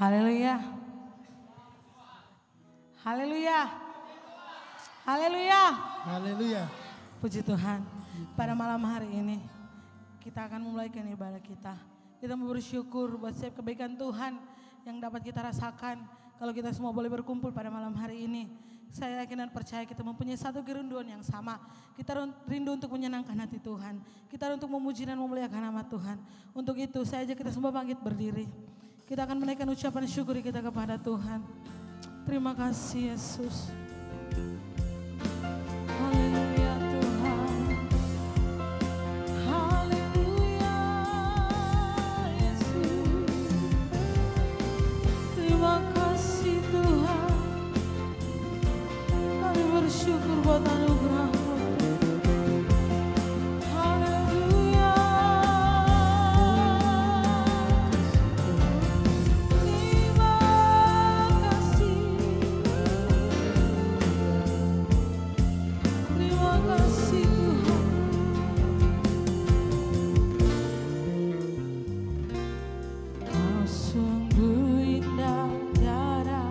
Haleluya. Haleluya. Haleluya. Haleluya. Puji Tuhan. Pada malam hari ini kita akan memulaikan ibadah kita. Kita mau bersyukur buat setiap kebaikan Tuhan yang dapat kita rasakan. Kalau kita semua boleh berkumpul pada malam hari ini. Saya yakin dan percaya kita mempunyai satu kerinduan yang sama. Kita rindu untuk menyenangkan hati Tuhan. Kita untuk memuji dan memuliakan nama Tuhan. Untuk itu saya ajak kita semua bangkit berdiri. Kita akan menaikkan ucapan syukur kita kepada Tuhan. Terima kasih Yesus. Haleluya Tuhan. Haleluya Yesus. Terima kasih Tuhan. Kami bersyukur buat anugerah-Mu. Haleluya. Terima kasih. Terima kasih Tuhan. Kau sungguh indah tiada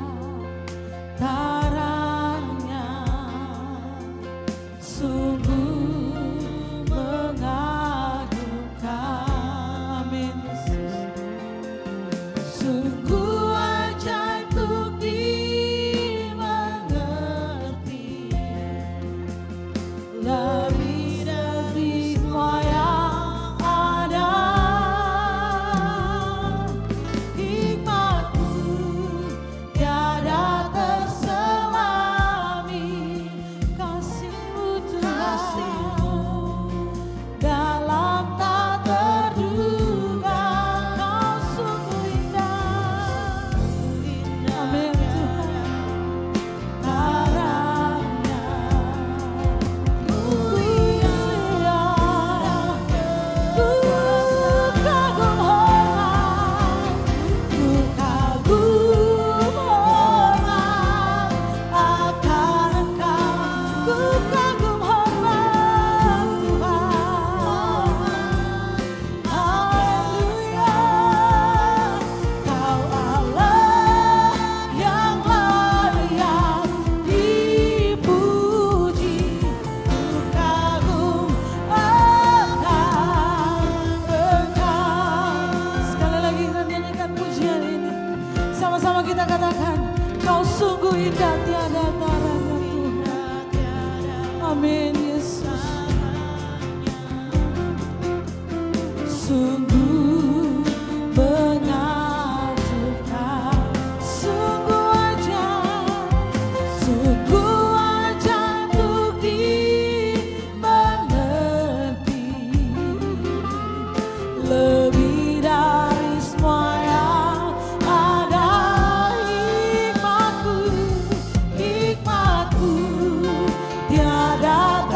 taranya, sungguh mengagumkan. Amin Yesus. Sungguh ajaib untuk dimengerti, lebih dari semua yang ada. Hikmat-Mu tiada terselami, kasih-Mu Tuhan dalam tak terduga. Kau sungguh indah, amin Tuhan, taranya. Ku kagum hormat, ku kagum hormat akan Engkau. Ku kagum hormat Tuhan. Haleluya. Kau Allah yang layak dipuji. Ku kagum akan Engkau. Sekali lagi kita nyanyikan pujian ini. Sama-sama kita katakan, Kau sungguh indah tiada taranya Tuhan. Amin Yesus. Sungguh menakjubkan, sungguh ajaib untuk dimengerti, lebih dari semua yang ada. Hikmat-Mu tiada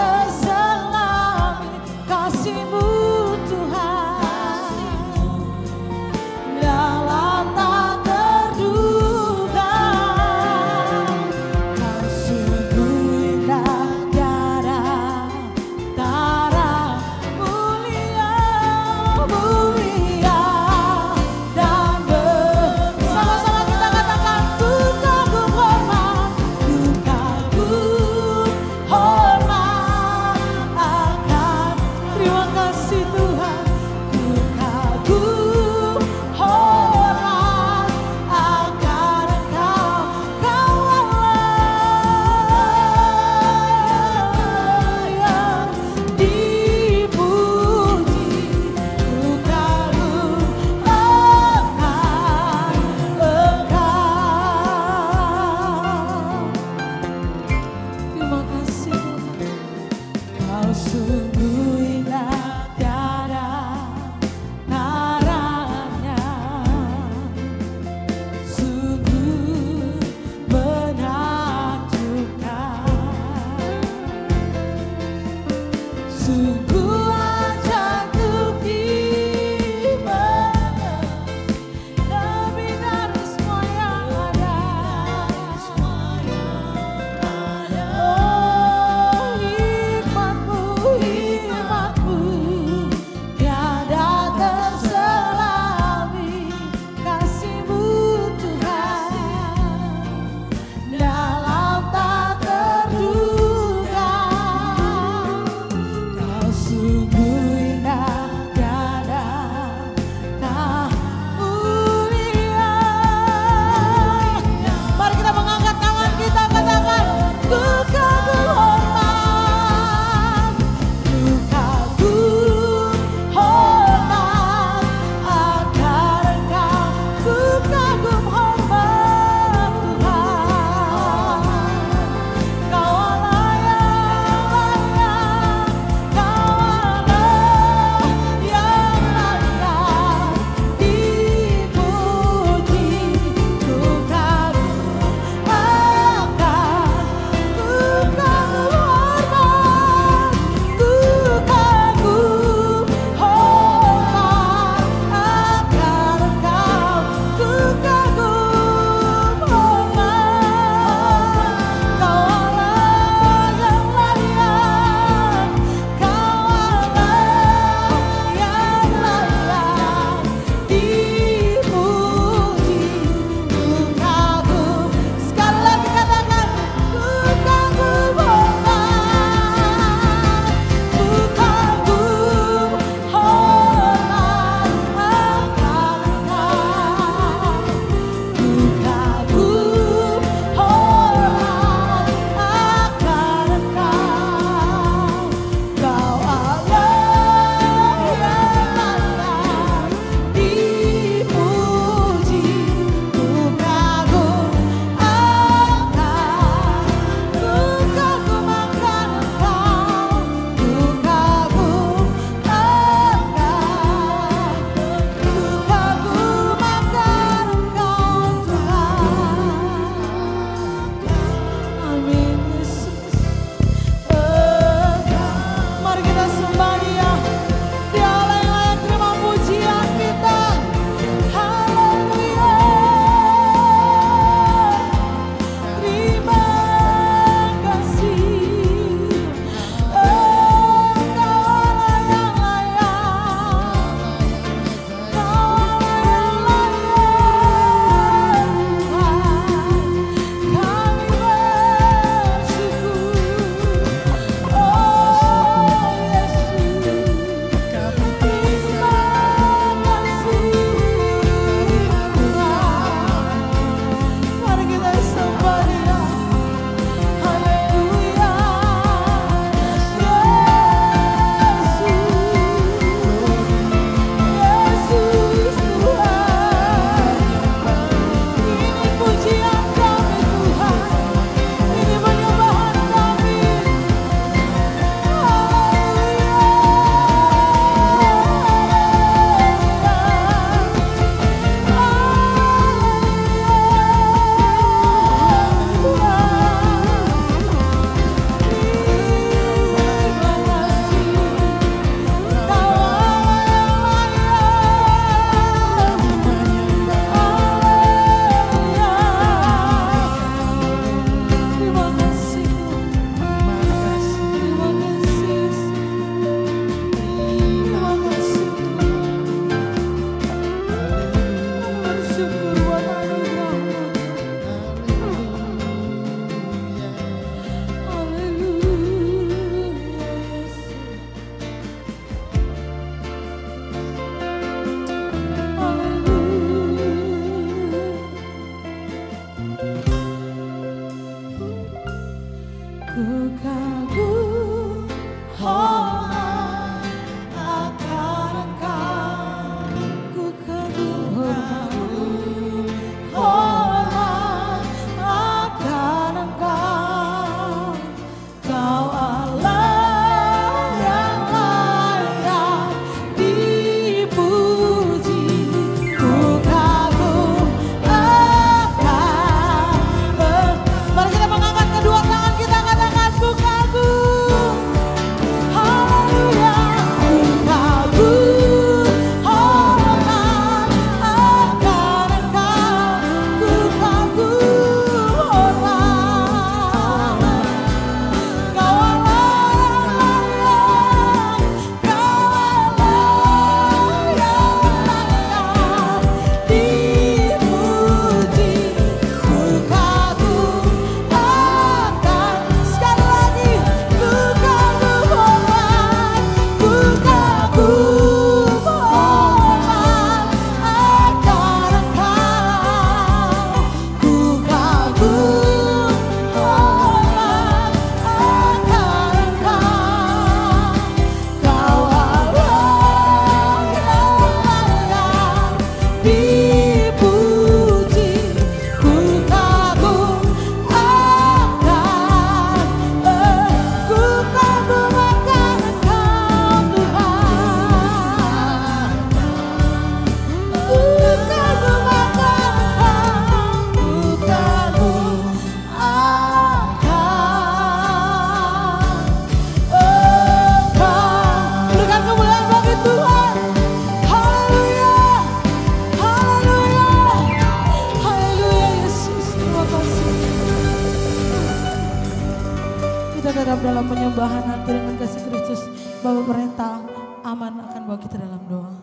dalam penyembahan hati dengan kasih Kristus. Bapa perintah aman akan bawa kita dalam doa.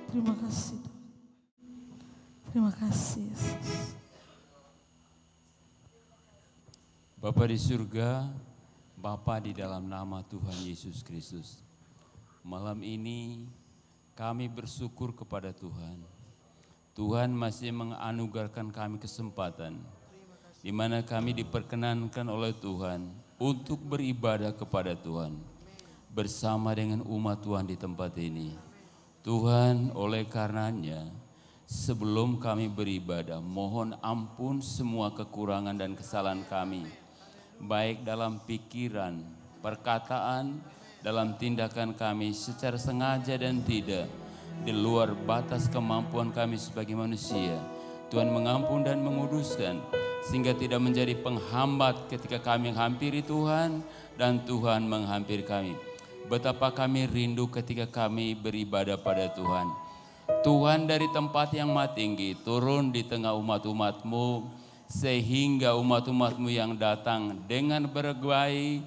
Terima kasih. Terima kasih Yesus. Bapa di surga, Bapa di dalam nama Tuhan Yesus Kristus. Malam ini kami bersyukur kepada Tuhan. Tuhan masih menganugerahkan kami kesempatan di mana kami diperkenankan oleh Tuhan untuk beribadah kepada Tuhan bersama dengan umat Tuhan di tempat ini. Tuhan, oleh karenanya sebelum kami beribadah, mohon ampun semua kekurangan dan kesalahan kami, baik dalam pikiran, perkataan, dalam tindakan kami secara sengaja dan tidak, di luar batas kemampuan kami sebagai manusia. Tuhan mengampun dan menguduskan, sehingga tidak menjadi penghambat ketika kami menghampiri Tuhan dan Tuhan menghampiri kami. Betapa kami rindu ketika kami beribadah pada Tuhan. Tuhan dari tempat yang maha tinggi turun di tengah umat-umat-Mu, sehingga umat-umat-Mu yang datang dengan berbagai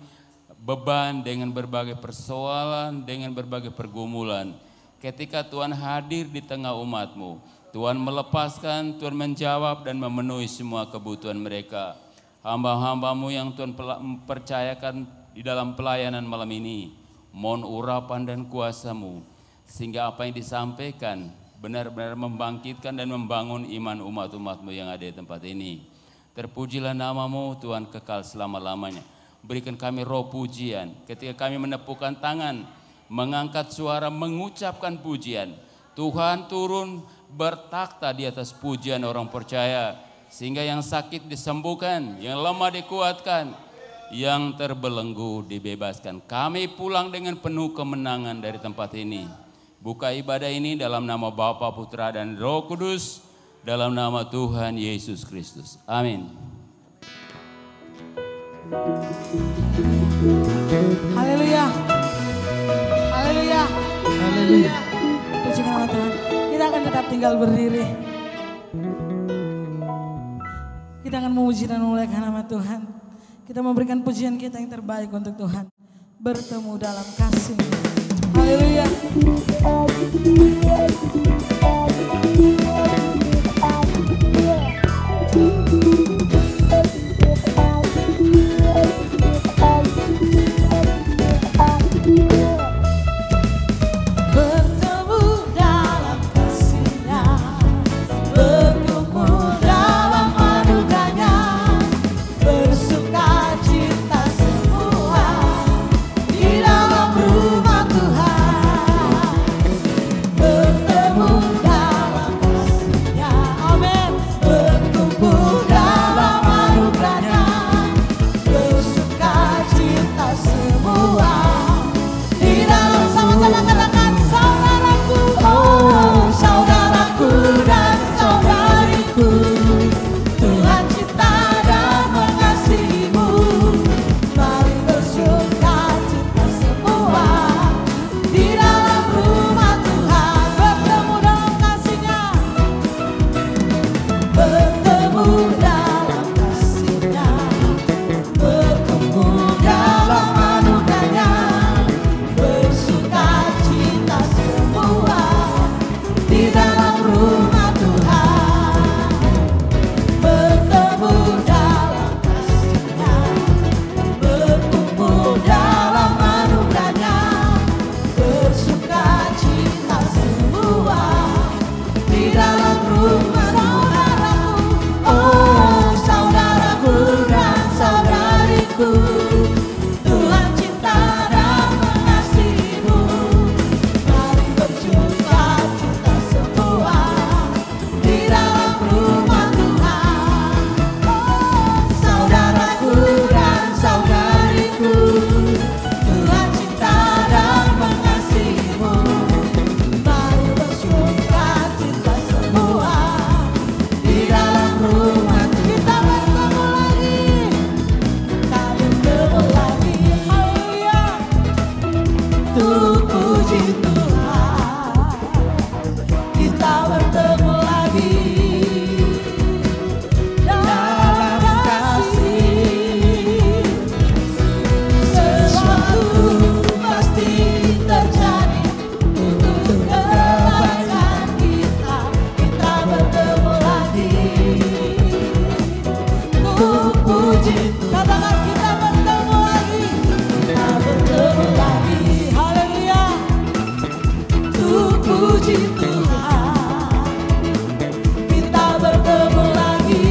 beban, dengan berbagai persoalan, dengan berbagai pergumulan. Ketika Tuhan hadir di tengah umat-Mu, Tuhan melepaskan, Tuhan menjawab dan memenuhi semua kebutuhan mereka. Hamba-hamba-Mu yang Tuhan percayakan di dalam pelayanan malam ini, mohon urapan dan kuasa-Mu, sehingga apa yang disampaikan benar-benar membangkitkan dan membangun iman umat-umat-Mu yang ada di tempat ini. Terpujilah nama-Mu Tuhan kekal selama-lamanya. Berikan kami roh pujian ketika kami menepukkan tangan, mengangkat suara, mengucapkan pujian. Tuhan turun bertakhta di atas pujian orang percaya, sehingga yang sakit disembuhkan, yang lemah dikuatkan, yang terbelenggu dibebaskan. Kami pulang dengan penuh kemenangan dari tempat ini. Buka ibadah ini dalam nama Bapa, Putra, dan Roh Kudus, dalam nama Tuhan Yesus Kristus. Amin. Haleluya. Haleluya. Haleluya. Puji nama Tuhan. Kita akan tetap tinggal berdiri. Kita akan memuji dan memuliakan nama Tuhan. Kita memberikan pujian kita yang terbaik untuk Tuhan. Bertemu dalam kasih. Haleluya. Puji Tuhan, kita bertemu lagi. puji, katakan kita bertemu lagi. Kita bertemu lagi, haleluya. Tuh puji Tuhan, kita bertemu lagi.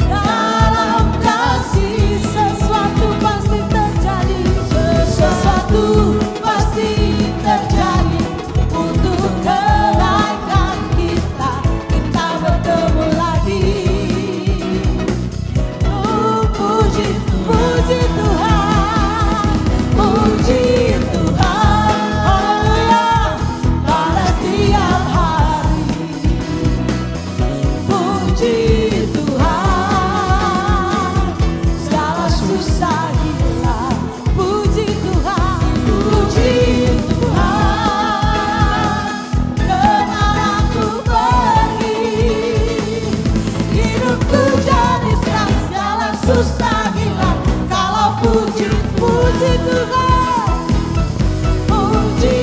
Dalam kasih sesuatu pasti terjadi, sesuatu pasti terjadi untuk kebaikan kita. Kita bertemu lagi. Oh, puji, puji Tuhan, puji Tuhan, haleluya. Pada setiap hari, puji Tuhan, segala susah hilang. Puji Tuhan, puji Tuhan, kemana ku pergi, hidupku jadi senang, segala susah hilang. Kalau puji, puji Tuhan, puji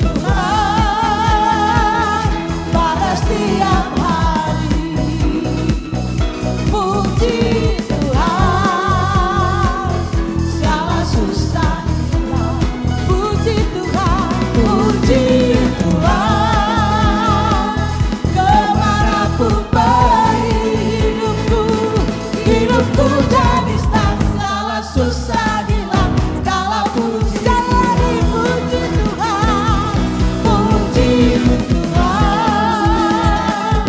Tuhan, pada setiap hari, puji Tuhan, segala susah hilang. Puji Tuhan, puji Tuhan, kemana ku pergi, hidupku jadi senang, segala susah hilang. Segala puji, jadi puji Tuhan, puji Tuhan,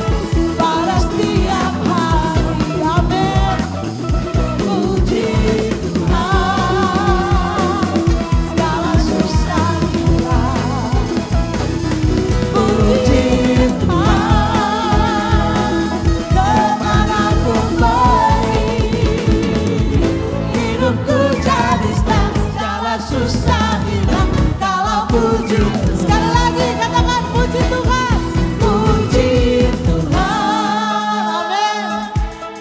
pada setiap hari, amin. Puji Tuhan, segala susah hilang. Puji Tuhan, kemana ku pergi, hidupku jadi senang, segala susah hilang. Kalau puji, sekali lagi katakan puji Tuhan, puji Tuhan, amin.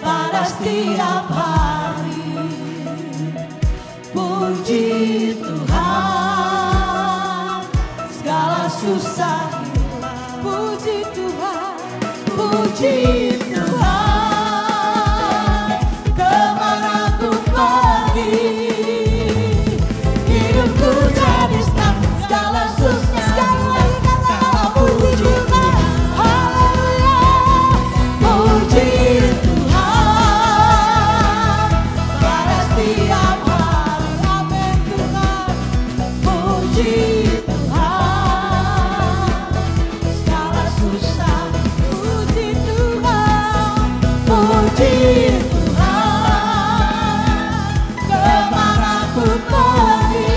Pada setiap hari, puji Tuhan, segala susah hilang. Puji Tuhan, puji Tuhan, kemana ku pergi, hidupku jadi senang, segala susah. Sekali lagi katakan puji Tuhan, haleluya. Puji Tuhan, pada setiap hari, amin Tuhan. Puji Tuhan, segala susah. Puji Tuhan, puji Tuhan, kemana ku pergi,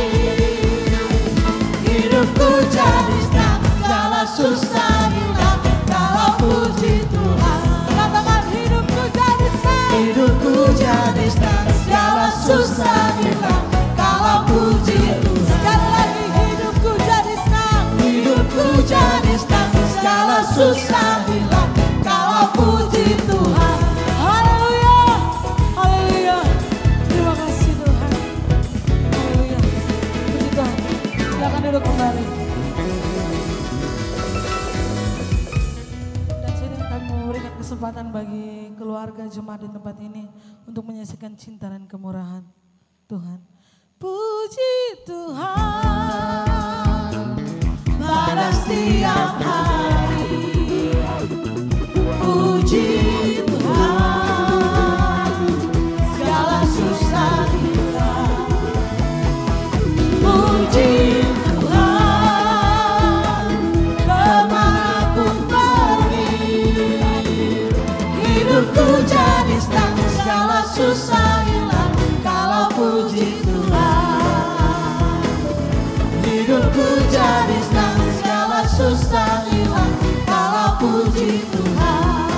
hidupku jadi senang, segala susah hilang. Kalau puji Tuhan, katakan hidupku jadi senang, hidupku jadi senang, segala susah hilang. Kalau puji Tuhan, sekali lagi hidupku jadi senang, hidupku jadi senang, segala susah hilang. Kalau puji Tuhan, haleluya, haleluya. Terima kasih Tuhan, haleluya. Puji Tuhan, silakan duduk kembali. Dan sini kami memberikan kesempatan bagi keluarga jemaat di tempat ini untuk menyaksikan cinta dan kemurahan Tuhan. Puji Tuhan, pada setiap hari, puji Tuhan, segala susah hilang. Puji Tuhan, kemana ku pergi, hidupku jadi senang, segala susah hilang. Kalau puji Tuhan, hidupku jadi senang, segala susah hilang. Kalau puji Tuhan,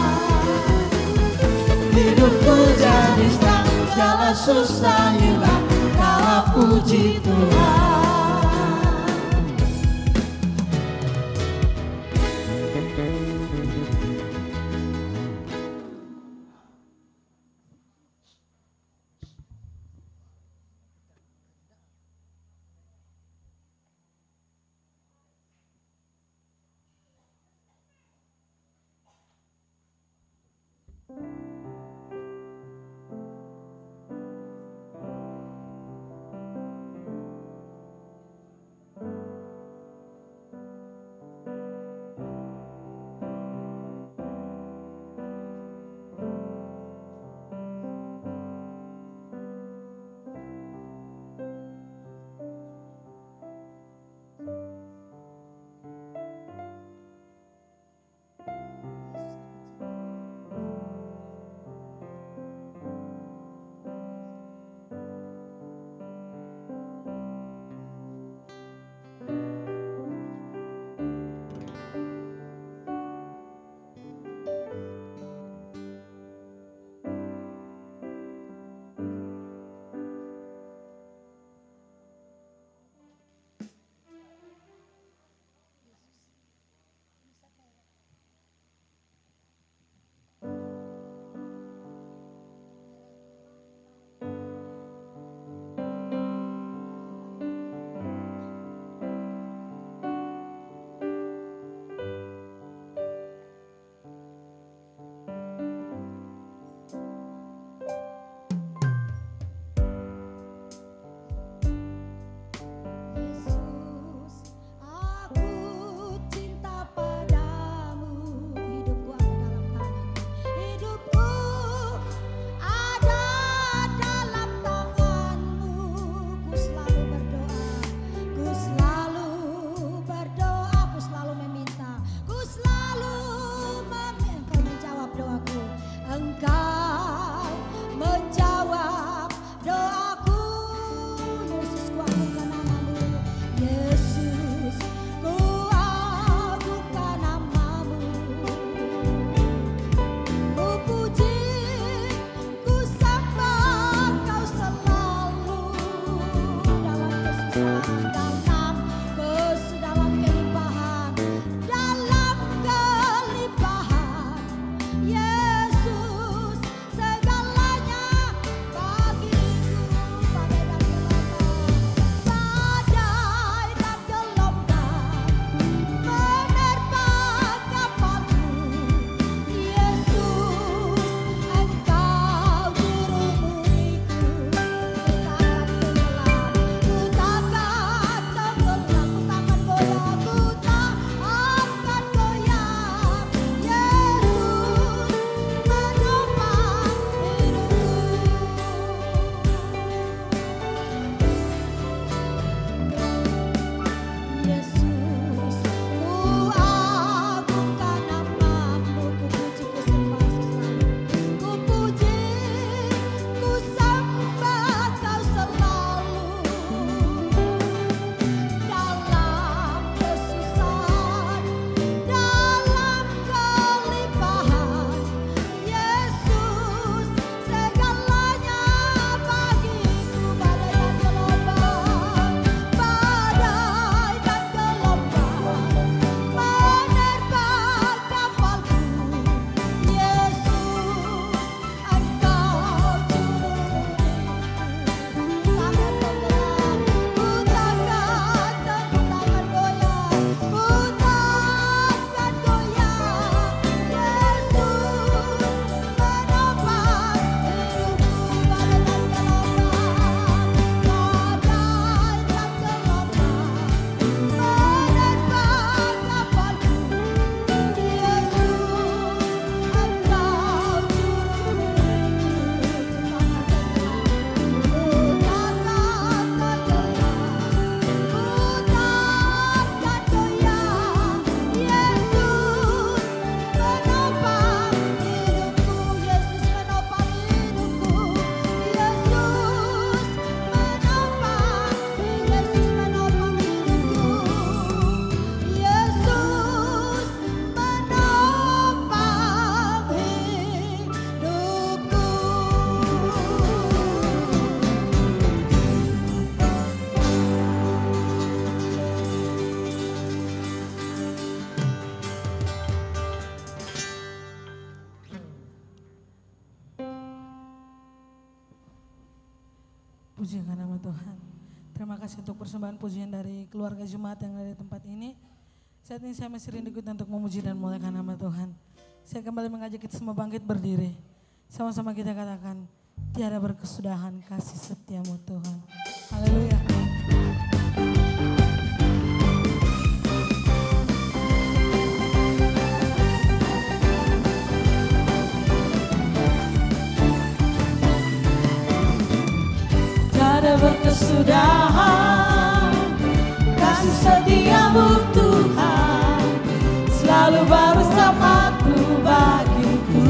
hidupku jadi senang, segala susah hilang. Kalau puji Tuhan. Pujikan nama Tuhan. Terima kasih untuk persembahan pujian dari keluarga jemaat yang ada di tempat ini. Saat ini saya masih rindu untuk memuji dan memuliakan nama Tuhan. Saya kembali mengajak kita semua bangkit berdiri. Sama-sama kita katakan, tiada berkesudahan kasih setiamu Tuhan. Haleluya. Tiada berkesudahan kasih setiamu Tuhan, selalu baru rahmat-Mu bagiku.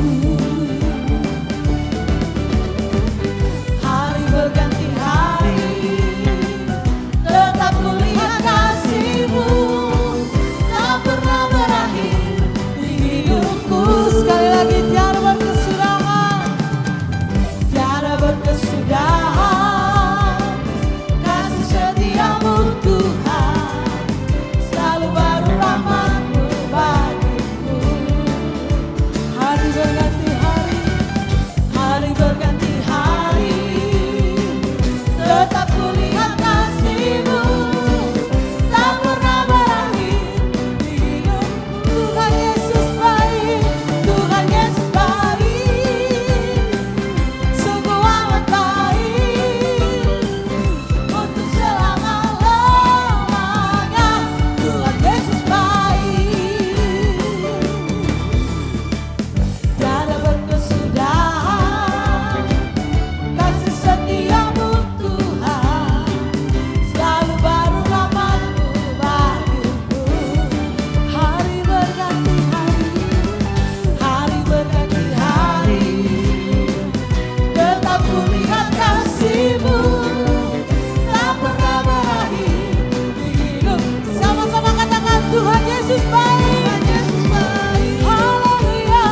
Hari berganti hari, tetap kulihat kasih-Mu, tak pernah berakhir di hidupku. Sekali lagi, tiada berkesudahan, tiada berkesudahan kasih setiamu Tuhan, selalu baru rahmat-Mu bagiku. Hari berganti hari, hari berganti hari, tetap kulihat kasih-Mu, tak pernah berakhir di hidupku. Tuhan Yesus baik, Tuhan Yesus baik, sungguh amat baik, untuk selama-lamanya. Tuhan Yesus baik, tiada berkesudahan kasih setiamu Tuhan, selalu baru rahmat-Mu bagiku. Hari berganti hari, tetap kulihat kasih-Mu, tak pernah berakhir di hidup. Sama-sama katakan, Tuhan Yesus baik, haleluya,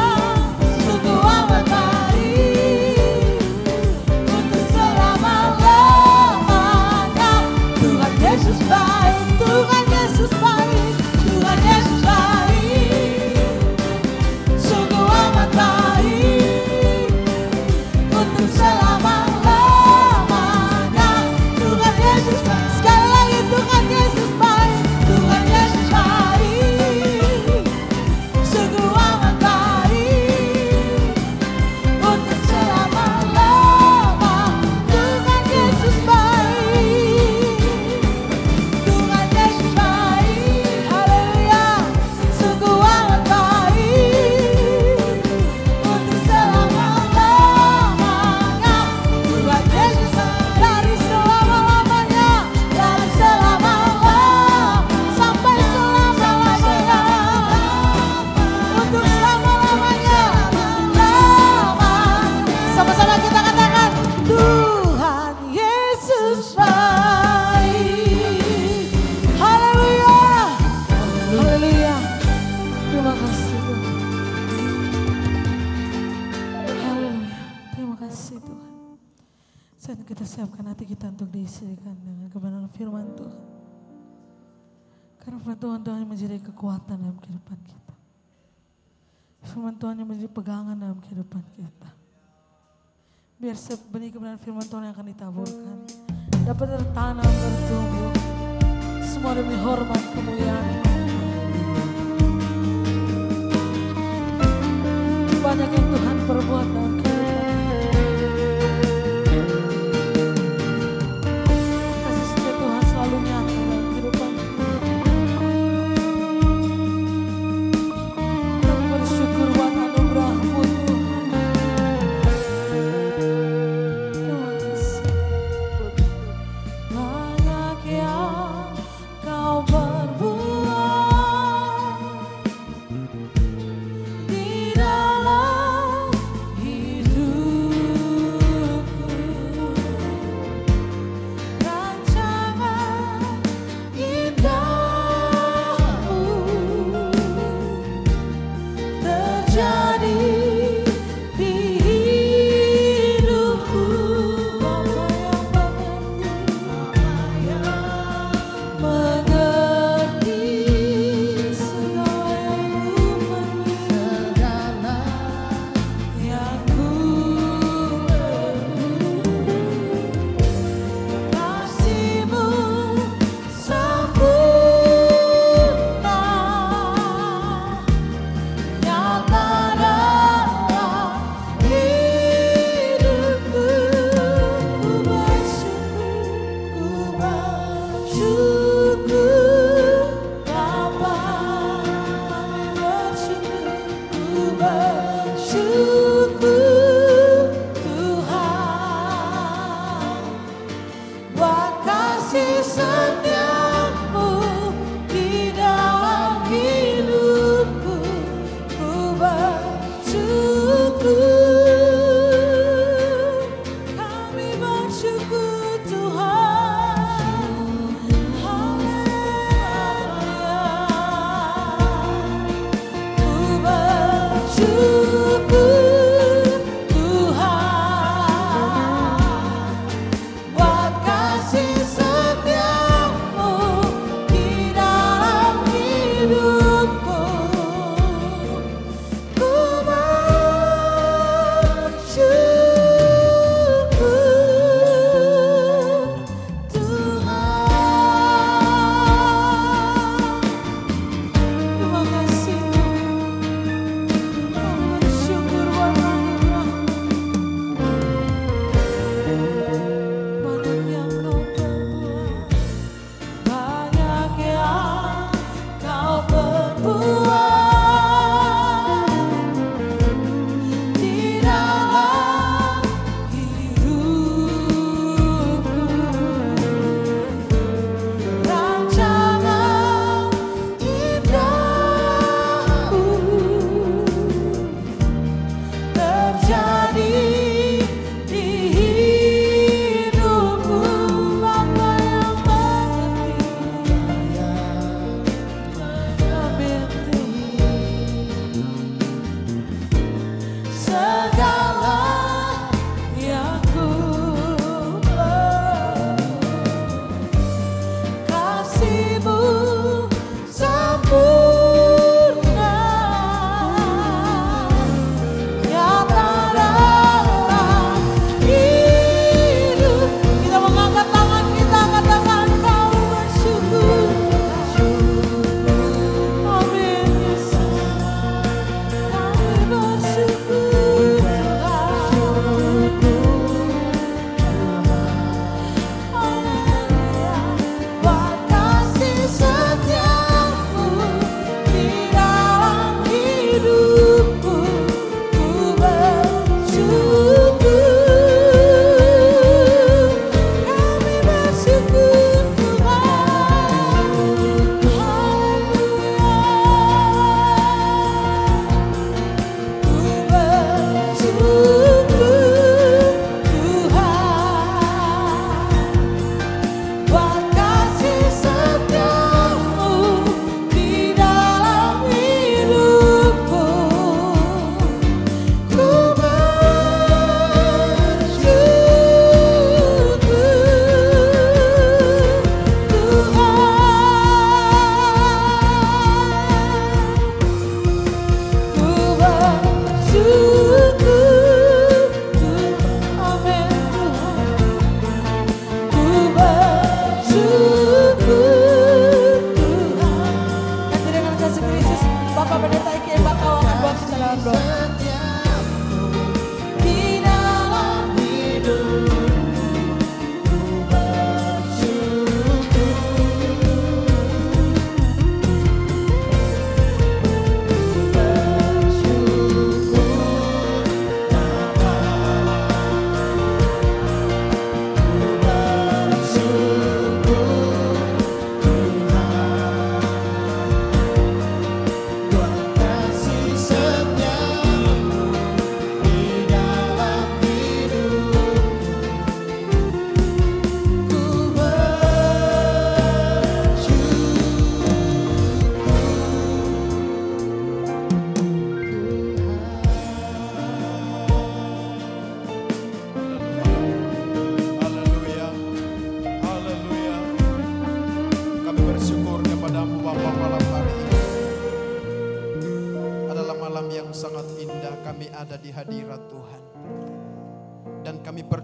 sungguh amat baik, untuk selama-lamanya. Tuhan Yesus baik, Tuhan Yesus baik, Tuhan Yesus baik, sungguh amat baik, untuk selama-lamanya. Tuhan Yesus baik, sekali lagi, Tuhan Yesus baik, Tuhan Yesus baik, sungguh amat baik, untuk selama-lamanya. Tuhan Yesus baik, Tuhan Yesus baik, haleluya, sungguh amat baik, untuk selama-lamanya. Tuhan Yesus dari selama-lamanya, dari selama-lamanya sampai selama-lamanya, untuk selama-lamanya. Sama-sama kita katakan, Tuhan Yesus baik. Haleluya, haleluya. Terima kasih Tuhan. Haleluya, terima kasih Tuhan. Saat kita siapkan hati kita untuk diisikan dengan kebenaran firman Tuhan. Karena firman Tuhan yang menjadi kekuatan dalam kehidupan kita. Firman Tuhan yang menjadi pegangan dalam kehidupan kita. Biar benih kebenaran firman Tuhan yang akan ditaburkan dapat tertanam, bertumbuh, semua demi hormat kemuliaan. Banyak yang Tuhan perbuat dalam kehidupan. Kasih setia Tuhan selalu nyata dalam kehidupan. Kami bersyukur buat anugerah-Mu Tuhan. Terima kasih. Banyak yang Kau perbuat di dalam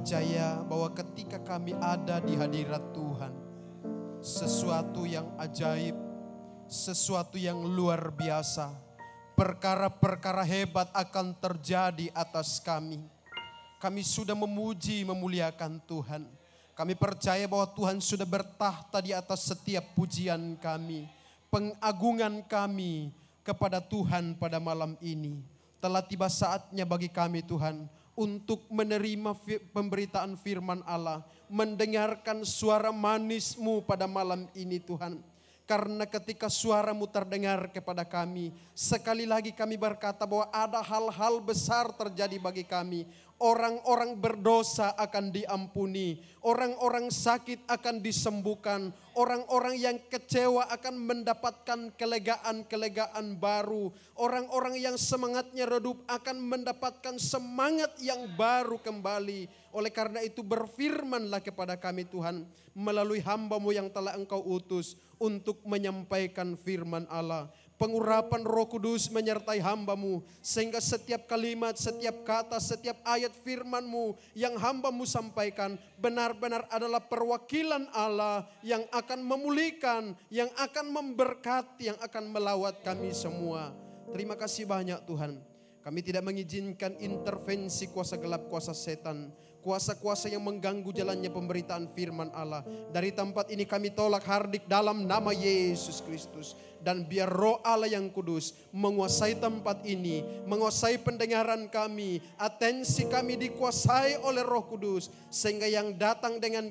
percaya bahwa ketika kami ada di hadirat Tuhan, sesuatu yang ajaib, sesuatu yang luar biasa, perkara-perkara hebat akan terjadi atas kami. Kami sudah memuji, memuliakan Tuhan. Kami percaya bahwa Tuhan sudah bertahta di atas setiap pujian kami, pengagungan kami kepada Tuhan pada malam ini. telah tiba saatnya bagi kami Tuhan untuk menerima pemberitaan firman Allah, mendengarkan suara manis-Mu pada malam ini Tuhan. Karena ketika suara-Mu terdengar kepada kami, sekali lagi kami berkata bahwa ada hal-hal besar terjadi bagi kami. Orang-orang berdosa akan diampuni, orang-orang sakit akan disembuhkan, orang-orang yang kecewa akan mendapatkan kelegaan-kelegaan baru, orang-orang yang semangatnya redup akan mendapatkan semangat yang baru kembali. Oleh karena itu berfirmanlah kepada kami Tuhan melalui hamba-Mu yang telah Engkau utus untuk menyampaikan firman Allah. Pengurapan Roh Kudus menyertai hamba-Mu sehingga setiap kalimat, setiap kata, setiap ayat firman-Mu yang hamba-Mu sampaikan benar-benar adalah perwakilan Allah yang akan memulihkan, yang akan memberkati, yang akan melawat kami semua. Terima kasih banyak Tuhan. Kami tidak mengizinkan intervensi kuasa gelap, kuasa setan, kuasa-kuasa yang mengganggu jalannya pemberitaan firman Allah. Dari tempat ini kami tolak hardik dalam nama Yesus Kristus. Dan biar Roh Allah yang kudus menguasai tempat ini, menguasai pendengaran kami, atensi kami dikuasai oleh Roh Kudus. Sehingga yang datang dengan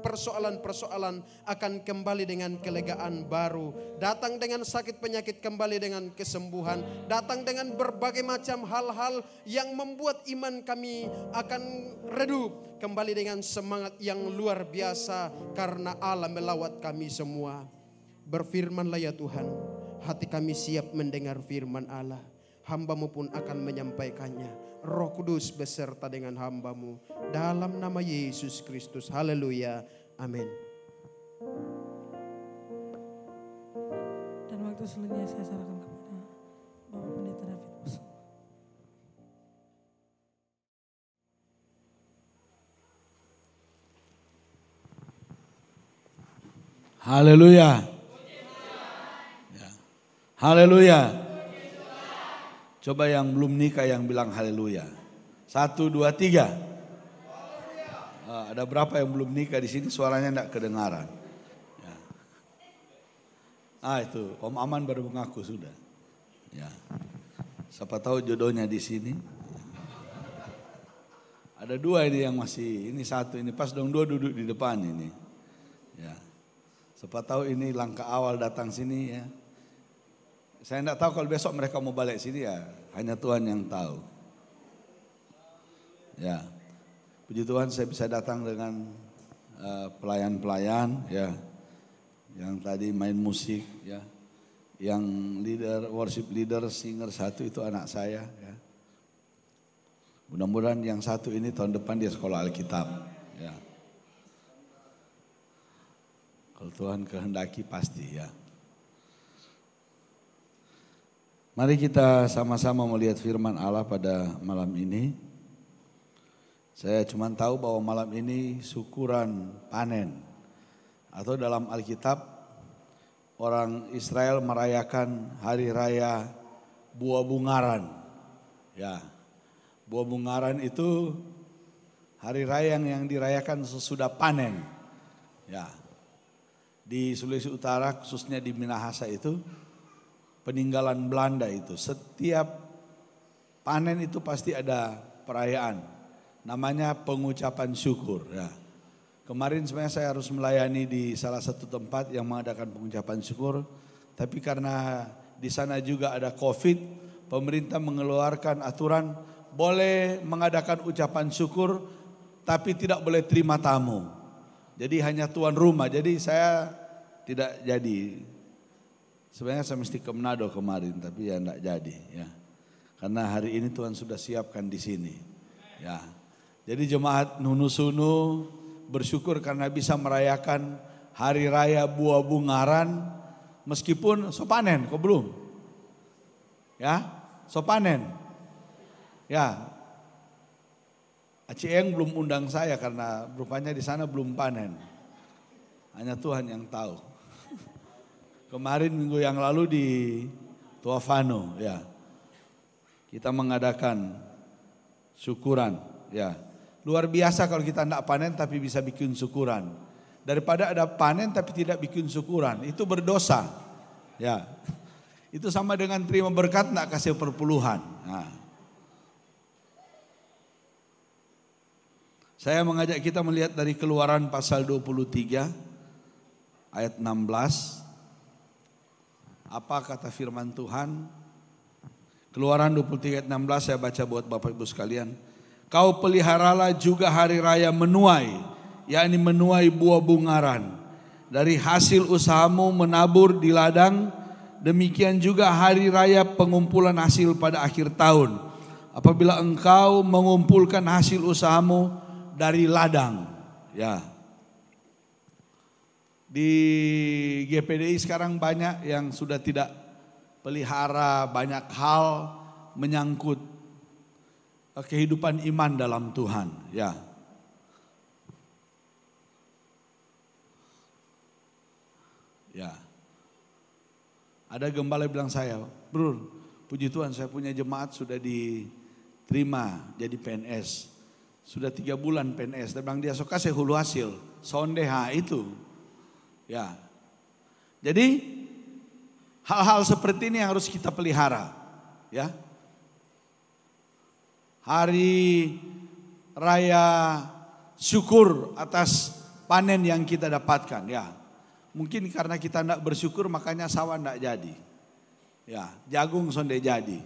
persoalan-persoalan akan kembali dengan kelegaan baru. Datang dengan sakit penyakit kembali dengan kesembuhan. Datang dengan berbagai macam hal-hal yang membuat iman kami akan redup. Kembali dengan semangat yang luar biasa karena Allah melawat kami semua. Berfirmanlah ya Tuhan, hati kami siap mendengar firman Allah. Hamba-Mu pun akan menyampaikannya. Roh Kudus beserta dengan hamba-Mu. Dalam nama Yesus Kristus. Haleluya. Amin. Dan waktu selanjutnya saya serahkan kepada Bapak Pendeta David Bus. Haleluya. Ya. Haleluya. Coba yang belum nikah yang bilang haleluya. 1, 2, 3. Ada berapa yang belum nikah di sini suaranya tidak kedengaran. Ya. Itu Om Aman baru mengaku sudah. Ya. Siapa tahu jodohnya di sini. Ada 2 ini yang masih, ini 1 ini pas dong 2 duduk di depan ini. Ya. Siapa tahu ini langkah awal datang sini ya. Saya tidak tahu kalau besok mereka mau balik sini ya, hanya Tuhan yang tahu. Ya, puji Tuhan saya bisa datang dengan pelayan-pelayan ya, yang tadi main musik ya, yang leader, worship leader, singer 1 itu anak saya ya. Mudah-mudahan yang 1 ini tahun depan dia sekolah Alkitab ya. Kalau Tuhan kehendaki pasti ya. Mari kita sama-sama melihat firman Allah pada malam ini. Saya cuma tahu bahwa malam ini syukuran panen. Atau dalam Alkitab orang Israel merayakan hari raya buah bungaran. Ya, buah bungaran itu hari raya yang dirayakan sesudah panen. Ya, di Sulawesi Utara khususnya di Minahasa itu peninggalan Belanda itu. Setiap panen itu pasti ada perayaan. Namanya pengucapan syukur. Ya. Kemarin sebenarnya saya harus melayani di salah satu tempat yang mengadakan pengucapan syukur. Tapi karena di sana juga ada COVID, pemerintah mengeluarkan aturan boleh mengadakan ucapan syukur tapi tidak boleh terima tamu. Jadi hanya tuan rumah. Jadi saya tidak jadi. Sebenarnya saya mesti ke Manado kemarin, tapi ya enggak jadi ya. Karena hari ini Tuhan sudah siapkan di sini. Ya. Jadi jemaat Nunusunu bersyukur karena bisa merayakan hari raya buah bungaran meskipun sopanen, kok belum? Ya, sopanen. Ya. Aceh belum undang saya karena rupanya di sana belum panen. Hanya Tuhan yang tahu. Kemarin minggu yang lalu di Tuafano ya. Kita mengadakan syukuran ya. Luar biasa kalau kita tidak panen tapi bisa bikin syukuran. Daripada ada panen tapi tidak bikin syukuran, itu berdosa. Ya. Itu sama dengan terima berkat enggak kasih perpuluhan. Nah. Saya mengajak kita melihat dari Keluaran pasal 23 ayat 16. Apa kata firman Tuhan? Keluaran 23 ayat 16 saya baca buat Bapak Ibu sekalian. Kau peliharalah juga hari raya menuai, yakni menuai buah bungaran. Dari hasil usahamu menabur di ladang, demikian juga hari raya pengumpulan hasil pada akhir tahun. Apabila engkau mengumpulkan hasil usahamu dari ladang, ya. Di GPDI sekarang banyak yang sudah tidak pelihara banyak hal menyangkut kehidupan iman dalam Tuhan, ya. Ya. Ada gembala bilang saya, "Bro, puji Tuhan saya punya jemaat sudah diterima jadi PNS. Sudah 3 bulan PNS." Dia bilang dia suka saya hulu hasil. Sondeha itu. Ya. Jadi hal-hal seperti ini yang harus kita pelihara. Ya. Hari raya syukur atas panen yang kita dapatkan. Ya. Mungkin karena kita tidak bersyukur makanya sawah tidak jadi. Ya, jagung sonde jadi.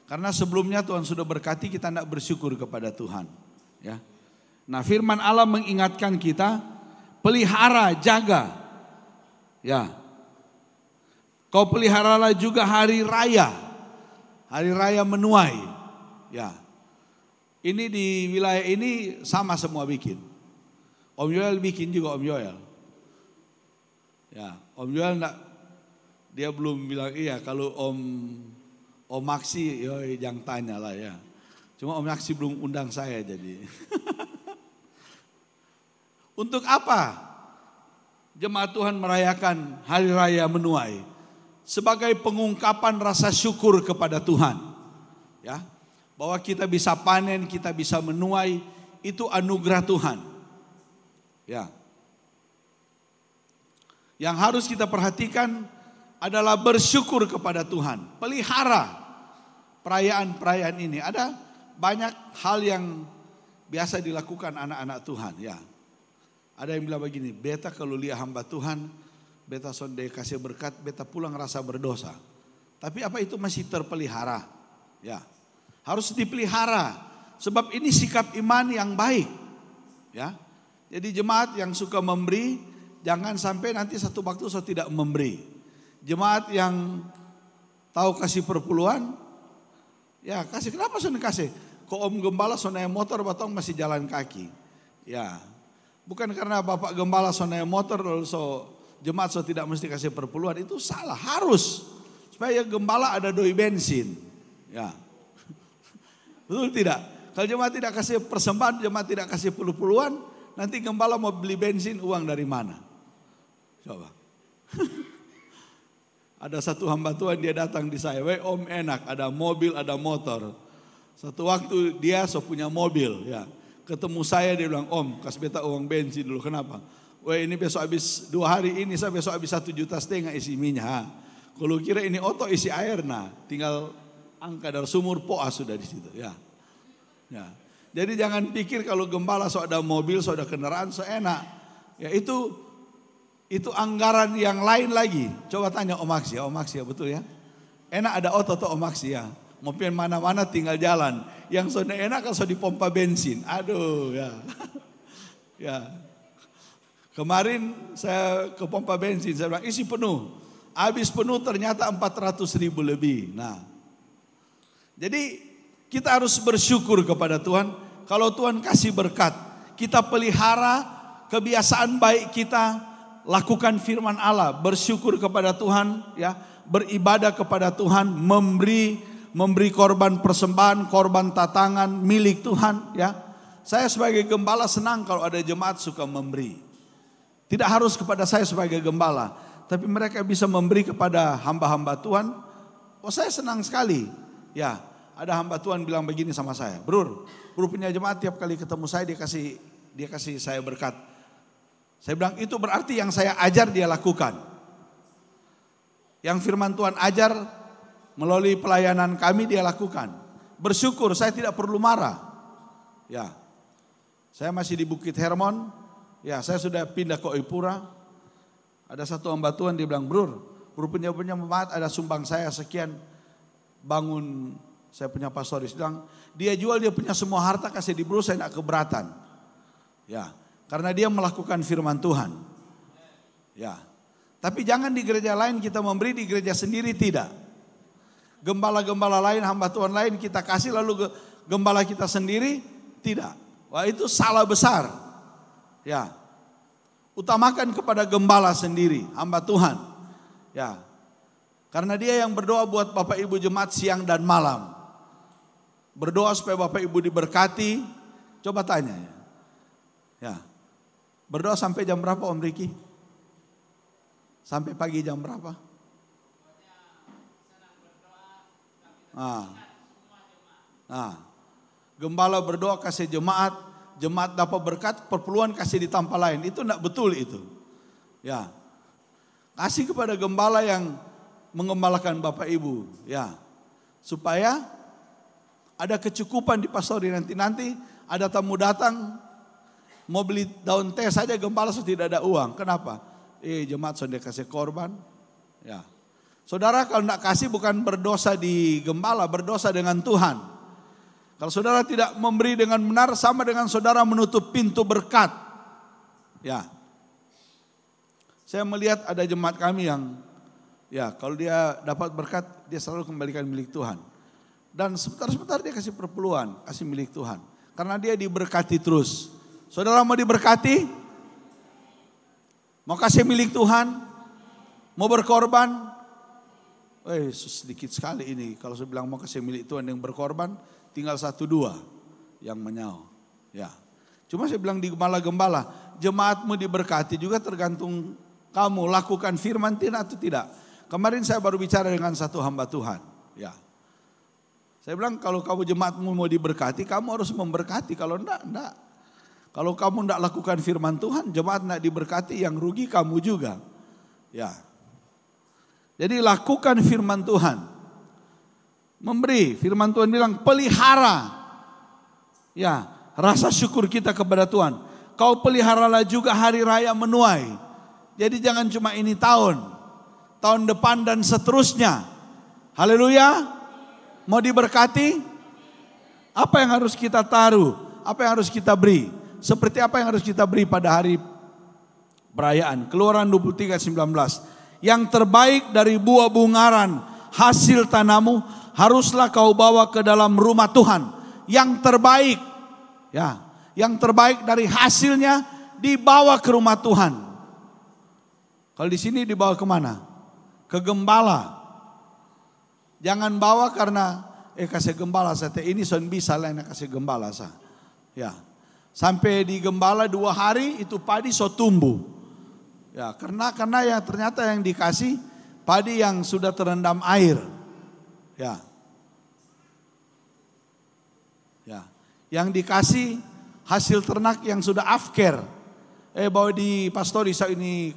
Karena sebelumnya Tuhan sudah berkati kita tidak bersyukur kepada Tuhan. Ya. Nah, firman Allah mengingatkan kita, pelihara, jaga. Ya. Kau peliharalah juga hari raya. Hari raya menuai. Ya. Ini di wilayah ini sama semua bikin. Om Yoel bikin juga Om Yoel. Ya, Om Yoel enggak, dia belum bilang iya. Kalau Om Maksi, jangan tanya lah ya. Cuma Om Maksi belum undang saya jadi. Untuk apa jemaat Tuhan merayakan hari raya menuai? Sebagai pengungkapan rasa syukur kepada Tuhan. Ya, bahwa kita bisa panen, kita bisa menuai, itu anugerah Tuhan. Ya. Yang harus kita perhatikan adalah bersyukur kepada Tuhan. Pelihara perayaan-perayaan ini. Ada banyak hal yang biasa dilakukan anak-anak Tuhan. Ya, ada yang bilang begini, beta kalau lihat hamba Tuhan, beta sonde kasih berkat, beta pulang rasa berdosa. Tapi apa itu masih terpelihara? Ya, harus dipelihara. Sebab ini sikap iman yang baik. Ya, jadi jemaat yang suka memberi, jangan sampai nanti satu waktu saya tidak memberi. Jemaat yang tahu kasih perpuluhan, ya kasih. Kenapa saya kasih? Kok Om Gembala so naik motor, batong masih jalan kaki. Ya, bukan karena Bapak Gembala so naik motor lalu jemaat so tidak mesti kasih perpuluhan, itu salah. Harus supaya Gembala ada doi bensin. Ya, betul tidak? Kalau jemaat tidak kasih persembahan, jemaat tidak kasih puluh-puluhan, nanti Gembala mau beli bensin, uang dari mana? Coba. Ada satu hamba Tuhan, dia datang di saya, "Weh Om, enak, ada mobil, ada motor." Satu waktu dia punya mobil, ya. Ketemu saya, dia bilang, "Om, kasih beta uang bensin dulu." Kenapa? "Weh, ini besok habis 2 hari ini, saya besok habis 1,5 juta isi minyak." Kalau kira ini oto isi air, nah tinggal angka dari sumur poa sudah di situ, ya. Ya. Jadi jangan pikir kalau gembala ada mobil, ada kendaraan, enak. Ya, itu anggaran yang lain lagi. Coba tanya Om Maksi ya, betul ya. Enak ada otot Om Maksi ya. Mau pengen mana-mana tinggal jalan. Yang sudah enak kalau di pompa bensin. Aduh ya. Ya. Kemarin saya ke pompa bensin, saya bilang isi penuh. Habis penuh ternyata 400.000 lebih. Nah. Jadi kita harus bersyukur kepada Tuhan. Kalau Tuhan kasih berkat, kita pelihara kebiasaan baik kita, lakukan firman Allah, bersyukur kepada Tuhan, ya, beribadah kepada Tuhan, memberi korban persembahan, korban tatangan milik Tuhan, ya. Saya sebagai gembala senang kalau ada jemaat suka memberi. Tidak harus kepada saya sebagai gembala, tapi mereka bisa memberi kepada hamba-hamba Tuhan. Oh, saya senang sekali. Ya, ada hamba Tuhan bilang begini sama saya, Bro punya jemaat tiap kali ketemu saya dia kasih saya berkat. Saya bilang itu berarti yang saya ajar dia lakukan. Yang firman Tuhan ajar Melalui pelayanan kami dia lakukan. Bersyukur saya tidak perlu marah. Ya. Saya masih di Bukit Hermon. Ya, saya sudah pindah ke Oipura. Ada satu hamba Tuhan dia bilang, "Bro, punya jemaat ada sumbang saya sekian bangun saya punya pastoris." Bilang, dia jual dia punya semua harta kasih di bro, saya tidak keberatan. Ya, karena dia melakukan firman Tuhan. Ya. Tapi jangan di gereja lain kita memberi, di gereja sendiri tidak. Gembala-gembala lain, hamba Tuhan lain kita kasih lalu gembala kita sendiri tidak. Wah, itu salah besar. Ya. Utamakan kepada gembala sendiri, hamba Tuhan. Ya. Karena dia yang berdoa buat Bapak Ibu jemaat siang dan malam. Berdoa supaya Bapak Ibu diberkati. Coba tanya ya. Ya. Berdoa sampai jam berapa Om Riki? Sampai pagi jam berapa? Gembala berdoa kasih jemaat, jemaat dapat berkat, perpuluhan kasih di tempat lain. Itu tidak betul itu. Ya. Kasih kepada gembala yang mengembalakan Bapak Ibu, ya. Supaya ada kecukupan di pastori nanti ada tamu datang mau beli daun teh saja gembala sudah tidak ada uang. Kenapa? Jemaat sudah kasih korban. Ya. Saudara kalau tidak kasih bukan berdosa di gembala, berdosa dengan Tuhan. Kalau saudara tidak memberi dengan benar sama dengan saudara menutup pintu berkat. Ya. Saya melihat ada jemaat kami yang ya kalau dia dapat berkat dia selalu kembalikan milik Tuhan. Dan sebentar-sebentar dia kasih perpuluhan, kasih milik Tuhan. Karena dia diberkati terus. Saudara mau diberkati? Mau kasih milik Tuhan? Mau berkorban? Sedikit sekali ini. Kalau saya bilang mau kasih milik Tuhan yang berkorban, tinggal 1-2 yang menyaw. Ya. Cuma saya bilang di gembala-gembala, jemaatmu diberkati juga tergantung kamu lakukan firman tidak atau tidak. Kemarin saya baru bicara dengan satu hamba Tuhan. Ya. Saya bilang kalau kamu jemaatmu mau diberkati, kamu harus memberkati. Kalau enggak. Kalau kamu enggak lakukan firman Tuhan, jemaat enggak diberkati, yang rugi kamu juga. Ya. Jadi lakukan firman Tuhan. Memberi, firman Tuhan bilang pelihara. Ya, rasa syukur kita kepada Tuhan. Kau peliharalah juga hari raya menuai. Jadi jangan cuma ini tahun depan dan seterusnya. Haleluya. Mau diberkati? Apa yang harus kita taruh? Apa yang harus kita beri? Seperti apa yang harus kita beri pada hari perayaan? Keluaran 23:19. Yang terbaik dari buah bungaran hasil tanahmu haruslah kau bawa ke dalam rumah Tuhan. Yang terbaik, ya, yang terbaik dari hasilnya dibawa ke rumah Tuhan. Kalau di sini dibawa kemana? Ke gembala. Jangan bawa karena kasih gembala saya ini son bisa lah kasih gembala saya. Ya, sampai di gembala 2 hari itu padi so tumbuh. Ya, karena yang ternyata yang dikasih padi yang sudah terendam air. Ya. Ya. Yang dikasih hasil ternak yang sudah afker. Bawa di pastori ini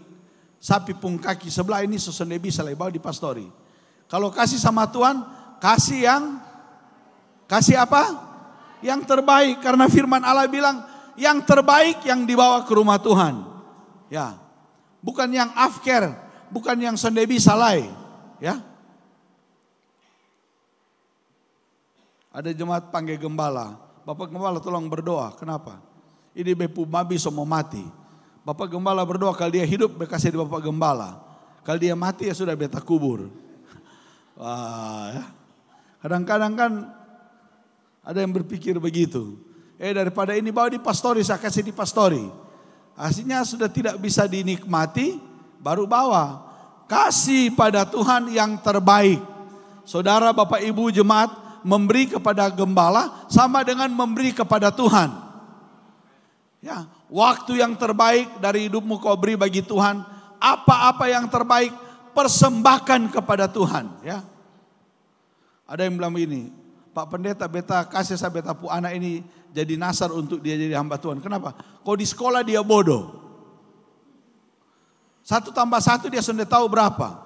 sapi pung kaki sebelah ini sesone bisa lah bawa di pastori. Kalau kasih sama Tuhan, kasih apa? Yang terbaik, karena firman Allah bilang yang terbaik yang dibawa ke rumah Tuhan. Ya. Bukan yang afker, bukan yang sendebi salai, ya. Ada jemaat panggil gembala, Bapak gembala tolong berdoa. Kenapa? Ini bepu babi mau mati. Bapak gembala berdoa kalau dia hidup berkasih di Bapak gembala. Kalau dia mati ya sudah beta kubur. Wah, ya. Kadang-kadang kan ada yang berpikir begitu. Daripada ini bawa di pastori, saya kasih di pastori. Hasilnya sudah tidak bisa dinikmati, baru bawa. Kasih pada Tuhan yang terbaik. Saudara, Bapak, Ibu, jemaat memberi kepada gembala sama dengan memberi kepada Tuhan. Ya, waktu yang terbaik dari hidupmu kau beri bagi Tuhan. Apa-apa yang terbaik persembahkan kepada Tuhan. Ya. Ada yang bilang begini, Pak Pendeta, beta kasih saya beta pu anak ini jadi nasar untuk dia jadi hamba Tuhan. Kenapa? Kalau di sekolah dia bodoh. 1 tambah 1 dia sudah tahu berapa.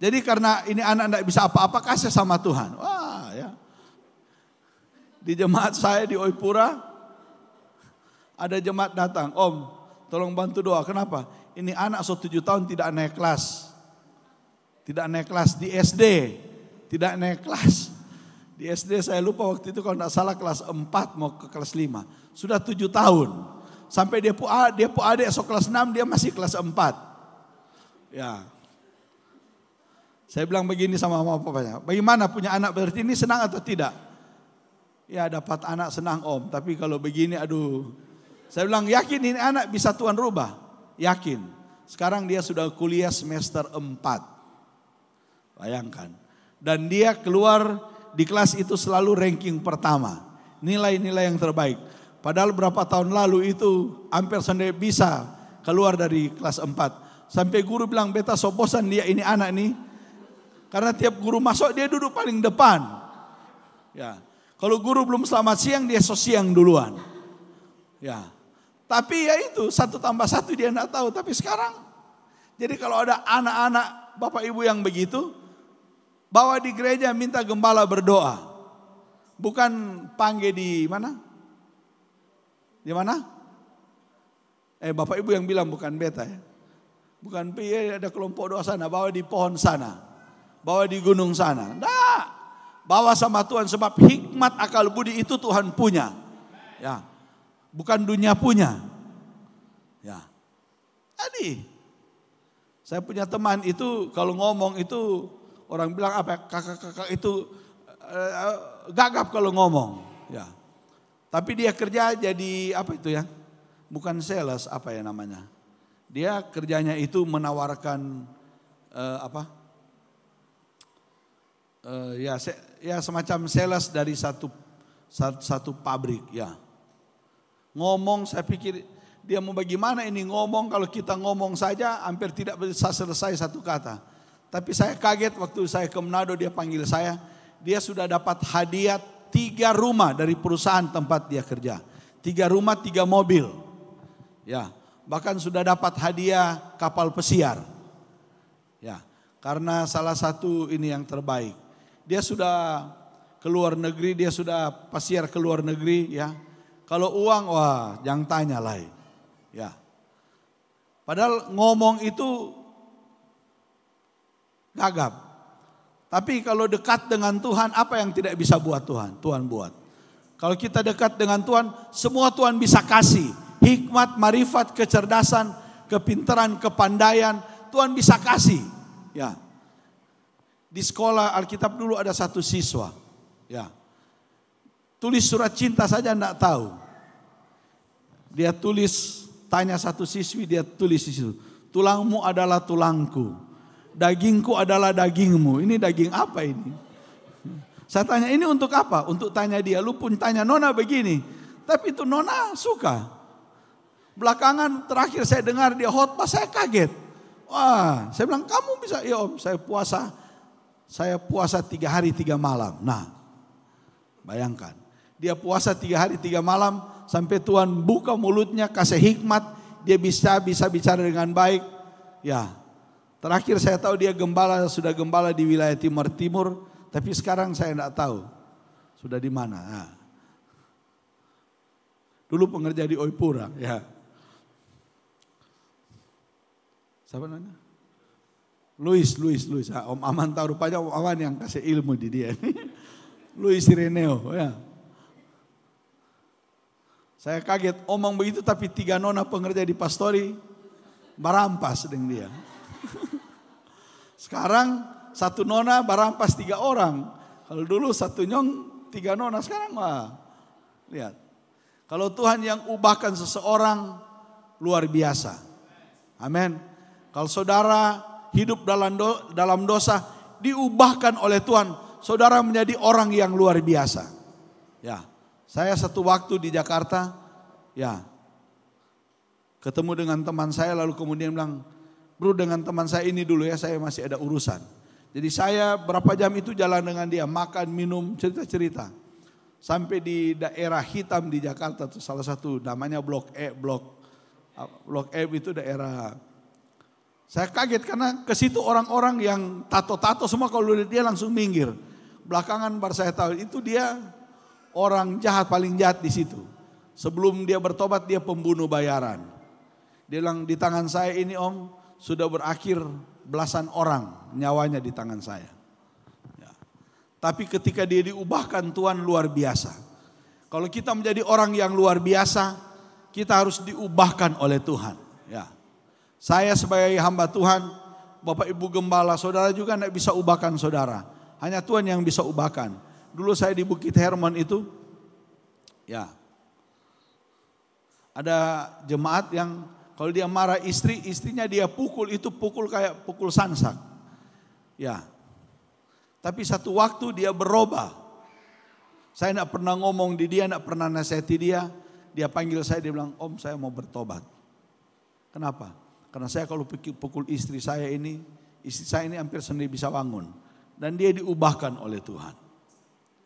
Jadi karena ini anak tidak bisa apa-apa, kasih sama Tuhan. Wah ya. Di jemaat saya di Oipura, ada jemaat datang, Om tolong bantu doa. Kenapa? Ini anak 7 tahun tidak naik kelas. Tidak naik kelas di SD. Tidak naik kelas. Di SD saya lupa waktu itu kalau tidak salah kelas 4 mau ke kelas 5. Sudah 7 tahun. Sampai dia pu adik esok kelas 6 dia masih kelas 4. Ya. Saya bilang begini sama mama papanya. Bagaimana punya anak berarti ini senang atau tidak? Ya dapat anak senang Om. Tapi kalau begini aduh. Saya bilang yakin ini anak bisa Tuhan rubah. Yakin. Sekarang dia sudah kuliah semester 4. Bayangkan. Dan dia keluar di kelas itu selalu ranking pertama. Nilai-nilai yang terbaik. Padahal berapa tahun lalu itu hampir sampai bisa keluar dari kelas 4. Sampai guru bilang, beta so bosan dia ini anak nih. Karena tiap guru masuk dia duduk paling depan. Ya. Kalau guru belum selamat siang dia so siang duluan. Ya. Tapi ya itu 1 tambah 1 dia enggak tahu. Tapi sekarang jadi kalau ada anak-anak bapak ibu yang begitu, bawa di gereja minta gembala berdoa. Bukan panggil di mana? Di mana? Bapak ibu yang bilang bukan beta ya. Bukan ada kelompok doa sana, bawa di pohon sana. Bawa di gunung sana. Nah, bawa sama Tuhan sebab hikmat akal budi itu Tuhan punya. Ya. Bukan dunia punya. Ya. Jadi saya punya teman itu kalau ngomong itu orang bilang apa kakak-kakak itu gagap kalau ngomong. Ya. Tapi dia kerja jadi apa itu ya? Bukan sales apa ya namanya? Dia kerjanya itu menawarkan ya semacam sales dari satu pabrik ya. Ngomong saya pikir dia mau bagaimana ini ngomong kalau kita ngomong saja hampir tidak bisa selesai satu kata. Tapi saya kaget waktu saya ke Manado dia panggil saya. Dia sudah dapat hadiah 3 rumah dari perusahaan tempat dia kerja. 3 rumah 3 mobil. Ya, bahkan sudah dapat hadiah kapal pesiar. Ya, karena salah satu ini yang terbaik. Dia sudah ke luar negeri, dia sudah pesiar ke luar negeri ya. Kalau uang wah jangan tanya lah. Ya. Padahal ngomong itu gagap. Tapi kalau dekat dengan Tuhan, apa yang tidak bisa buat Tuhan? Tuhan buat. Kalau kita dekat dengan Tuhan, semua Tuhan bisa kasih. Hikmat, marifat, kecerdasan, kepintaran, kepandaian, Tuhan bisa kasih. Ya. Di sekolah Alkitab dulu ada satu siswa. Ya. Tulis surat cinta saja enggak tahu. Dia tulis, tanya satu siswi, dia tulis di situ. Tulangmu adalah tulangku. Dagingku adalah dagingmu. Ini daging apa ini? Saya tanya ini untuk apa? Untuk tanya dia. Lu pun tanya Nona begini. Tapi itu Nona suka. Belakangan terakhir saya dengar dia khotbah saya kaget. Wah, saya bilang kamu bisa, ya Om, saya puasa 3 hari 3 malam. Nah, bayangkan. Dia puasa 3 hari 3 malam sampai Tuhan buka mulutnya kasih hikmat, dia bisa bicara dengan baik. Ya. Terakhir saya tahu dia sudah gembala di wilayah Timur Timur, tapi sekarang saya tidak tahu sudah di mana. Nah. Dulu pengerja di Oipura, ya. Siapa namanya? Luis. Om Aman tahu rupanya Om Aman yang kasih ilmu di dia. Luis Ireneo, ya. Saya kaget omong begitu tapi 3 nona pengerja di pastori barampas dengan dia. Sekarang 1 nona barampas 3 orang. Kalau dulu 1 nyong 3 nona, sekarang mah lihat. Kalau Tuhan yang ubahkan seseorang luar biasa. Amin. Kalau saudara hidup dalam dosa diubahkan oleh Tuhan, saudara menjadi orang yang luar biasa. Ya. Saya satu waktu di Jakarta, ya, ketemu dengan teman saya lalu kemudian bilang, bro dengan teman saya ini dulu ya, saya masih ada urusan. Jadi saya berapa jam itu jalan dengan dia, makan, minum, cerita-cerita. Sampai di daerah hitam di Jakarta, itu salah satu namanya Blok E itu daerah Saya kaget karena ke situ orang-orang yang tato-tato semua kalau lihat dia langsung minggir. Belakangan baru saya tahu itu dia orang jahat paling jahat di situ. Sebelum dia bertobat dia pembunuh bayaran. Dia bilang di tangan saya ini om sudah berakhir belasan orang nyawanya di tangan saya. Ya. Tapi ketika dia diubahkan Tuhan luar biasa. Kalau kita menjadi orang yang luar biasa, kita harus diubahkan oleh Tuhan. Ya. Saya sebagai hamba Tuhan, Bapak Ibu Gembala, saudara juga tidak bisa ubahkan saudara. Hanya Tuhan yang bisa ubahkan. Dulu saya di Bukit Hermon itu, ya, ada jemaat yang kalau dia marah istrinya dia pukul, itu pukul kayak pukul sansak. Ya. Tapi satu waktu dia berubah. Saya tidak pernah ngomong di dia, tidak pernah nasihati dia. Dia panggil saya, dia bilang, om saya mau bertobat. Kenapa? Karena saya kalau pukul istri saya ini hampir sendiri bisa bangun. Dan dia diubahkan oleh Tuhan.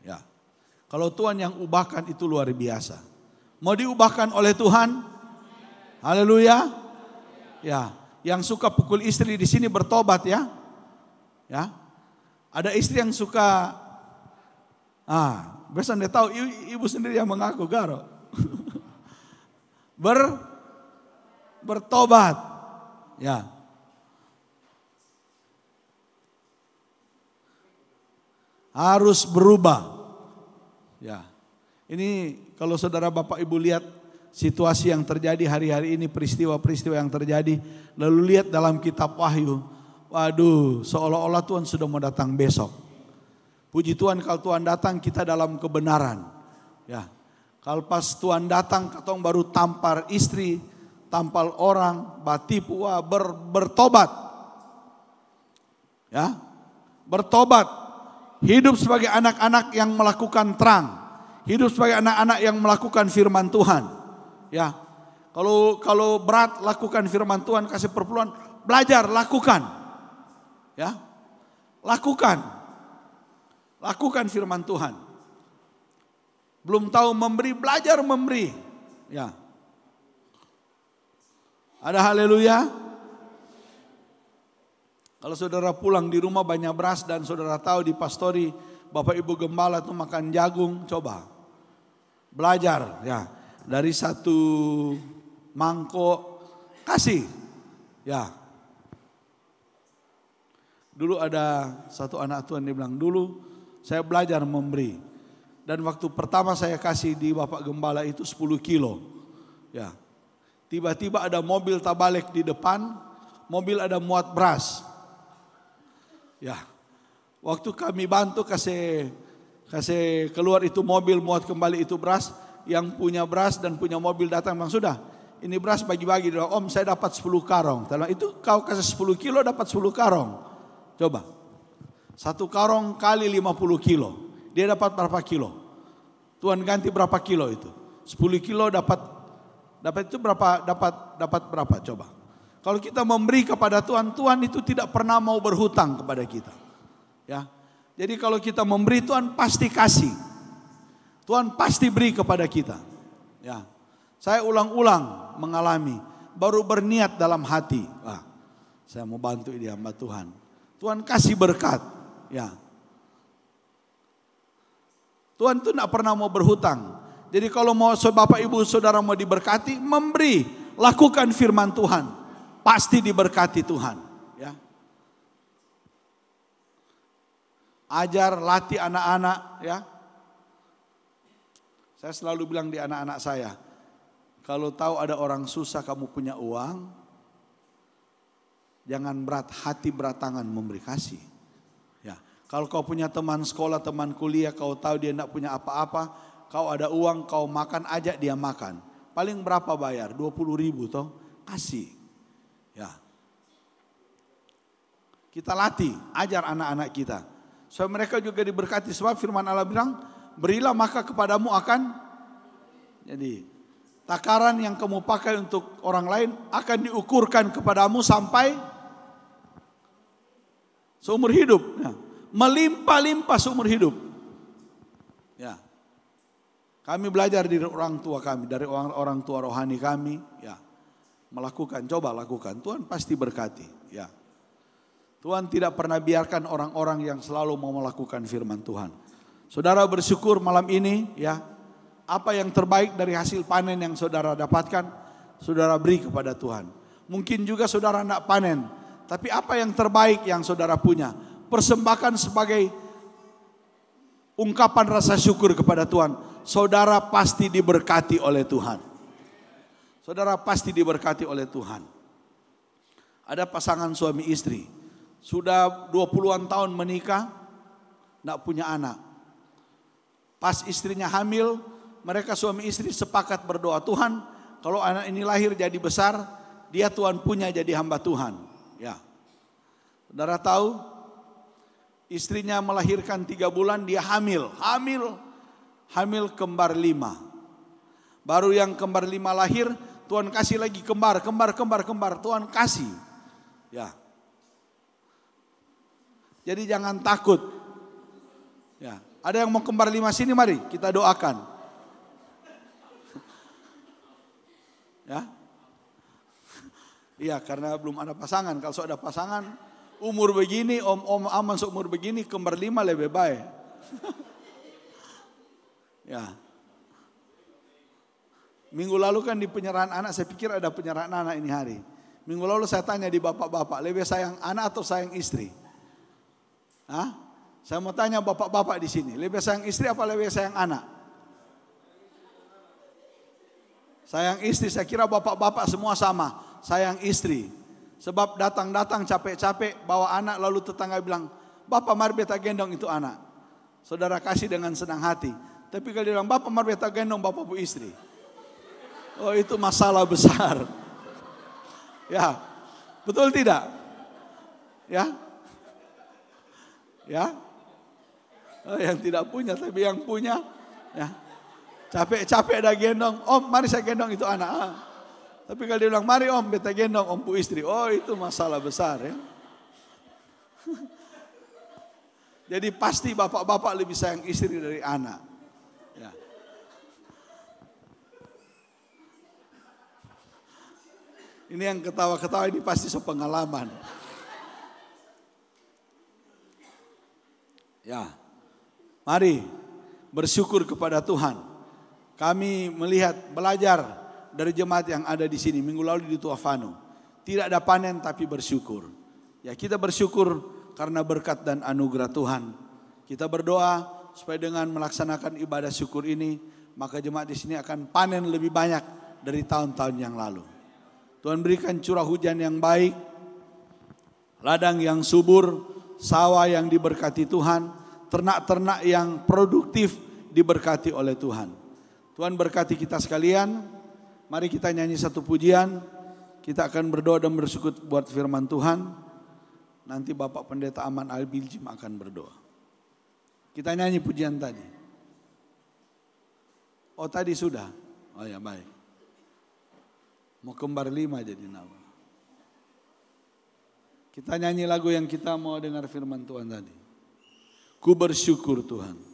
Ya. Kalau Tuhan yang ubahkan itu luar biasa. Mau diubahkan oleh Tuhan? Haleluya. Ya, yang suka pukul istri di sini bertobat ya. Ya. Ada istri yang suka biasa Anda tahu ibu sendiri yang mengaku Garo. Bertobat. Ya. Harus berubah. Ya. Ini kalau saudara Bapak Ibu lihat situasi yang terjadi hari-hari ini, peristiwa-peristiwa yang terjadi, lalu lihat dalam kitab Wahyu, waduh, seolah-olah Tuhan sudah mau datang besok. Puji Tuhan kalau Tuhan datang kita dalam kebenaran. Ya. Kalau pas Tuhan datang katong baru tampar istri, tampal orang, batipu, bertobat. Ya. Bertobat. Hidup sebagai anak-anak yang melakukan terang. Hidup sebagai anak-anak yang melakukan firman Tuhan. Ya. Kalau berat lakukan firman Tuhan, kasih perpuluhan, belajar, lakukan. Ya. Lakukan. Lakukan firman Tuhan. Belum tahu memberi, belajar memberi. Ya. Ada haleluya. Kalau saudara pulang di rumah banyak beras dan saudara tahu di pastori Bapak Ibu Gembala itu makan jagung, coba. Belajar ya. Dari satu mangkok kasih. Ya. Dulu ada satu anak Tuhan dia bilang, dulu saya belajar memberi. Dan waktu pertama saya kasih di Bapak Gembala itu 10 kilo. Ya. Tiba-tiba ada mobil tabalik di depan, mobil ada muat beras. Ya. Waktu kami bantu kasih keluar itu mobil muat kembali itu beras, yang punya beras dan punya mobil datang bilang, sudah, ini beras bagi-bagi. Om saya dapat 10 karong. Itu kau kasih 10 kilo dapat 10 karong. Coba. 1 karong kali 50 kilo. Dia dapat berapa kilo? Tuhan ganti berapa kilo itu? 10 kilo dapat itu berapa? Dapat berapa? Coba. Kalau kita memberi kepada Tuhan, Tuhan itu tidak pernah mau berhutang kepada kita. Ya. Jadi kalau kita memberi, Tuhan pasti kasih. Tuhan pasti beri kepada kita. Ya. Saya ulang-ulang mengalami, baru berniat dalam hati, saya mau bantu dia hamba Tuhan. Tuhan kasih berkat. Ya. Tuhan itu tidak pernah mau berhutang. Jadi kalau mau Bapak Ibu Saudara mau diberkati, memberi, lakukan firman Tuhan, pasti diberkati Tuhan. Ya. Ajar, latih anak-anak. Ya. Saya selalu bilang di anak-anak saya, kalau tahu ada orang susah kamu punya uang, jangan berat hati berat tangan memberi kasih. Ya. Kalau kau punya teman sekolah, teman kuliah, kau tahu dia tidak punya apa-apa, kau ada uang, kau makan, ajak dia makan. Paling berapa bayar? 20.000 toh? Kasih. Ya. Kita latih, ajar anak-anak kita. Supaya mereka juga diberkati. Sebab firman Allah bilang, berilah maka kepadamu akan. Jadi, takaran yang kamu pakai untuk orang lain akan diukurkan kepadamu sampai seumur hidup. Ya. Melimpah-limpah seumur hidup. Ya. Kami belajar dari orang tua kami, dari orang tua rohani kami, ya. melakukan, coba lakukan. Tuhan pasti berkati. Ya. Tuhan tidak pernah biarkan orang-orang yang selalu mau melakukan firman Tuhan. Saudara bersyukur malam ini ya. Apa yang terbaik dari hasil panen yang saudara dapatkan, saudara beri kepada Tuhan. Mungkin juga saudara tidak panen, tapi apa yang terbaik yang saudara punya, persembahkan sebagai ungkapan rasa syukur kepada Tuhan. Saudara pasti diberkati oleh Tuhan. Saudara pasti diberkati oleh Tuhan. Ada pasangan suami istri, sudah 20-an tahun menikah, tidak punya anak. Pas istrinya hamil, mereka suami istri sepakat berdoa, Tuhan kalau anak ini lahir jadi besar, dia Tuhan punya jadi hamba Tuhan. Ya, saudara tahu, istrinya melahirkan 3 bulan, dia hamil kembar 5. Baru yang kembar 5 lahir, Tuhan kasih lagi kembar, Tuhan kasih. Ya. Jadi jangan takut. Ya, ada yang mau kembar 5 sini, mari kita doakan. Ya. Iya, karena belum ada pasangan. Kalau ada pasangan, umur begini, om aman seumur begini, kembar 5 lebih baik. Ya. Minggu lalu kan di penyerahan anak, saya pikir ada penyerahan anak ini hari. Minggu lalu saya tanya di bapak-bapak, lebih sayang anak atau sayang istri? Hah? Saya mau tanya bapak-bapak di sini, lebih sayang istri apa lebih sayang anak? Sayang istri, saya kira bapak-bapak semua sama, sayang istri. Sebab datang-datang capek-capek bawa anak, lalu tetangga bilang, Bapak mari beta gendong itu anak. Saudara kasih dengan senang hati. Tapi kalau dia bilang, Bapak mari beta gendong bapak bu istri. Oh itu masalah besar. Ya, betul tidak? Ya, ya. Oh, yang tidak punya, tapi yang punya, ya. Capek-capek ada gendong, Om mari saya gendong itu anak. Tapi kalau dia bilang, mari Om beta gendong Om bu istri. Oh itu masalah besar ya. Jadi pasti bapak-bapak lebih sayang istri dari anak. Ya. Ini yang ketawa-ketawa ini pasti sepengalaman. Ya, mari bersyukur kepada Tuhan. Kami melihat, belajar dari jemaat yang ada di sini minggu lalu di Tuafano. Tidak ada panen tapi bersyukur. Ya kita bersyukur karena berkat dan anugerah Tuhan. Kita berdoa supaya dengan melaksanakan ibadah syukur ini, maka jemaat di sini akan panen lebih banyak dari tahun-tahun yang lalu. Tuhan berikan curah hujan yang baik, ladang yang subur, sawah yang diberkati Tuhan, ternak-ternak yang produktif diberkati oleh Tuhan. Tuhan berkati kita sekalian. Mari kita nyanyi satu pujian. Kita akan berdoa dan bersyukur buat firman Tuhan. Nanti Bapak Pendeta Aman Al-Biljim akan berdoa. Kita nyanyi pujian tadi. Oh tadi sudah. Oh ya baik. Mau kembar 5 jadi nama. Kita nyanyi lagu yang kita mau dengar firman Tuhan tadi. Ku bersyukur Tuhan.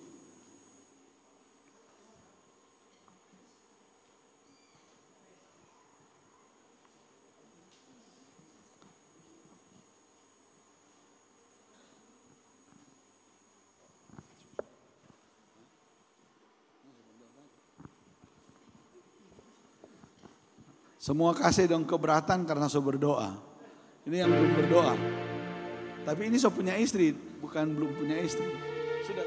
Semua kasih dong keberatan karena so berdoa. Ini yang belum berdoa. Tapi ini so punya istri, bukan belum punya istri. Sudah.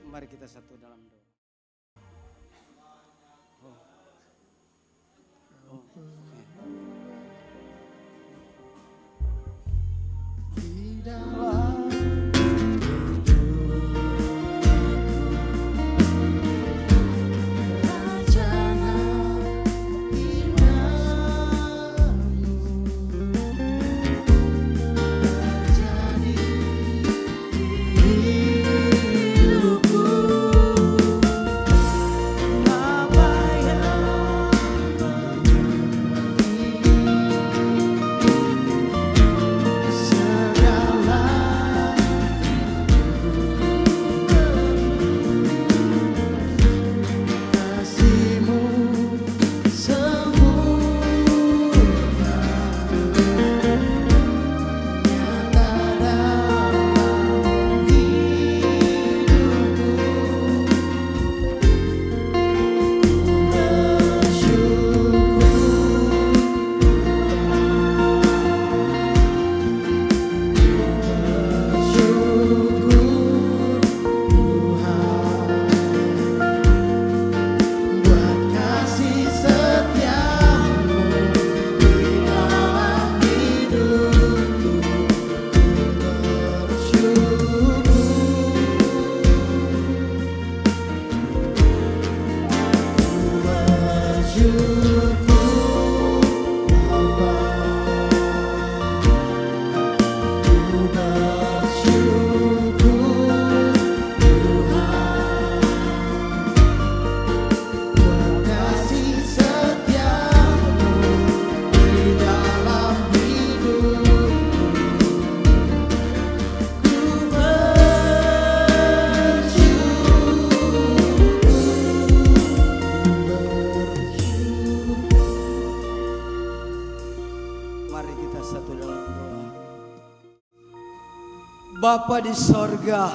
Mari kita satu dalam doa. Di dalam hidupku Bapa di sorga,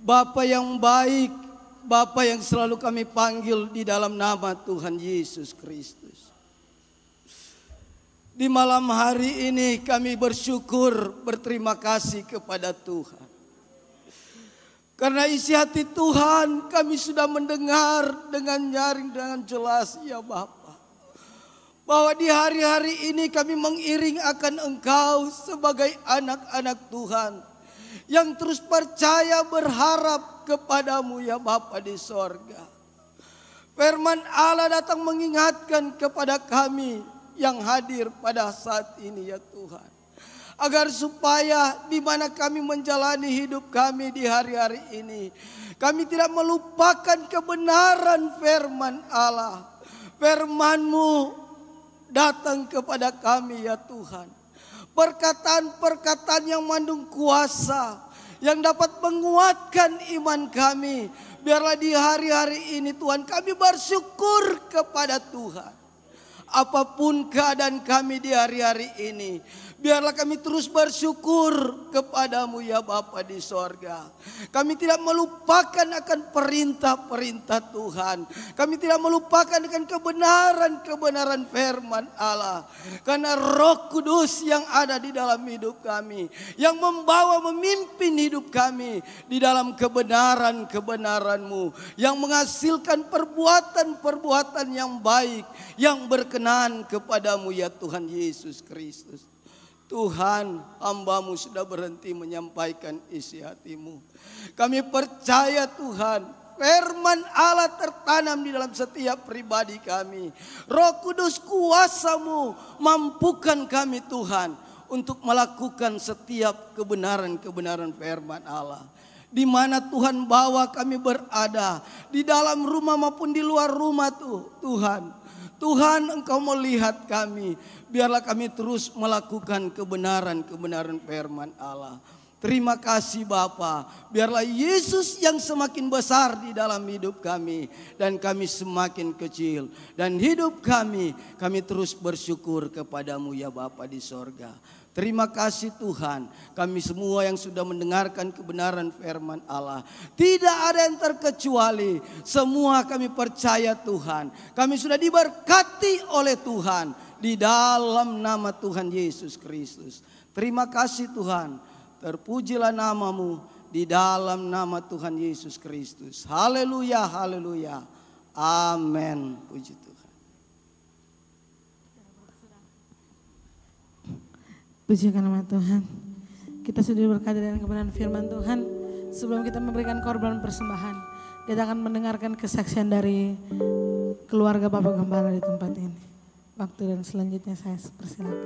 Bapa yang baik, Bapa yang selalu kami panggil di dalam nama Tuhan Yesus Kristus. Di malam hari ini kami bersyukur, berterima kasih kepada Tuhan. Karena isi hati Tuhan kami sudah mendengar dengan nyaring, dengan jelas ya Bapa. Bahwa di hari-hari ini kami mengiring akan Engkau sebagai anak-anak Tuhan. Yang terus percaya berharap kepadamu ya Bapa di sorga. Firman Allah datang mengingatkan kepada kami yang hadir pada saat ini ya Tuhan. Agar supaya di mana kami menjalani hidup kami di hari-hari ini, kami tidak melupakan kebenaran firman Allah. Firman-Mu datang kepada kami ya Tuhan. Perkataan-perkataan yang mengandung kuasa, yang dapat menguatkan iman kami. Biarlah di hari-hari ini Tuhan kami bersyukur kepada Tuhan. Apapun keadaan kami di hari-hari ini, biarlah kami terus bersyukur kepadamu ya Bapa di sorga. Kami tidak melupakan akan perintah-perintah Tuhan. Kami tidak melupakan akan kebenaran-kebenaran firman Allah. Karena Roh Kudus yang ada di dalam hidup kami, yang membawa memimpin hidup kami di dalam kebenaran-kebenaran-Mu, yang menghasilkan perbuatan-perbuatan yang baik, yang berkenan kepadamu ya Tuhan Yesus Kristus. Tuhan, hamba-Mu sudah berhenti menyampaikan isi hati-Mu. Kami percaya Tuhan, firman Allah tertanam di dalam setiap pribadi kami. Roh Kudus, kuasa-Mu mampukan kami Tuhan untuk melakukan setiap kebenaran-kebenaran firman Allah. Di mana Tuhan bawa kami berada, di dalam rumah maupun di luar rumah Tuhan. Tuhan, Engkau melihat kami. Biarlah kami terus melakukan kebenaran-kebenaran firman Allah. Terima kasih Bapa. Biarlah Yesus yang semakin besar di dalam hidup kami. Dan kami semakin kecil. Dan hidup kami terus bersyukur kepadamu ya Bapa di sorga. Terima kasih Tuhan, kami semua yang sudah mendengarkan kebenaran firman Allah. Tidak ada yang terkecuali, semua kami percaya Tuhan. Kami sudah diberkati oleh Tuhan di dalam nama Tuhan Yesus Kristus. Terima kasih Tuhan, terpujilah nama-Mu di dalam nama Tuhan Yesus Kristus. Haleluya, haleluya, amin. Puji Tuhan. Pujikan nama Tuhan. Kita sudah diberkati dengan kebenaran firman Tuhan. Sebelum kita memberikan korban persembahan, kita akan mendengarkan kesaksian dari keluarga Bapak Gembala di tempat ini. Waktu dan selanjutnya saya persilakan.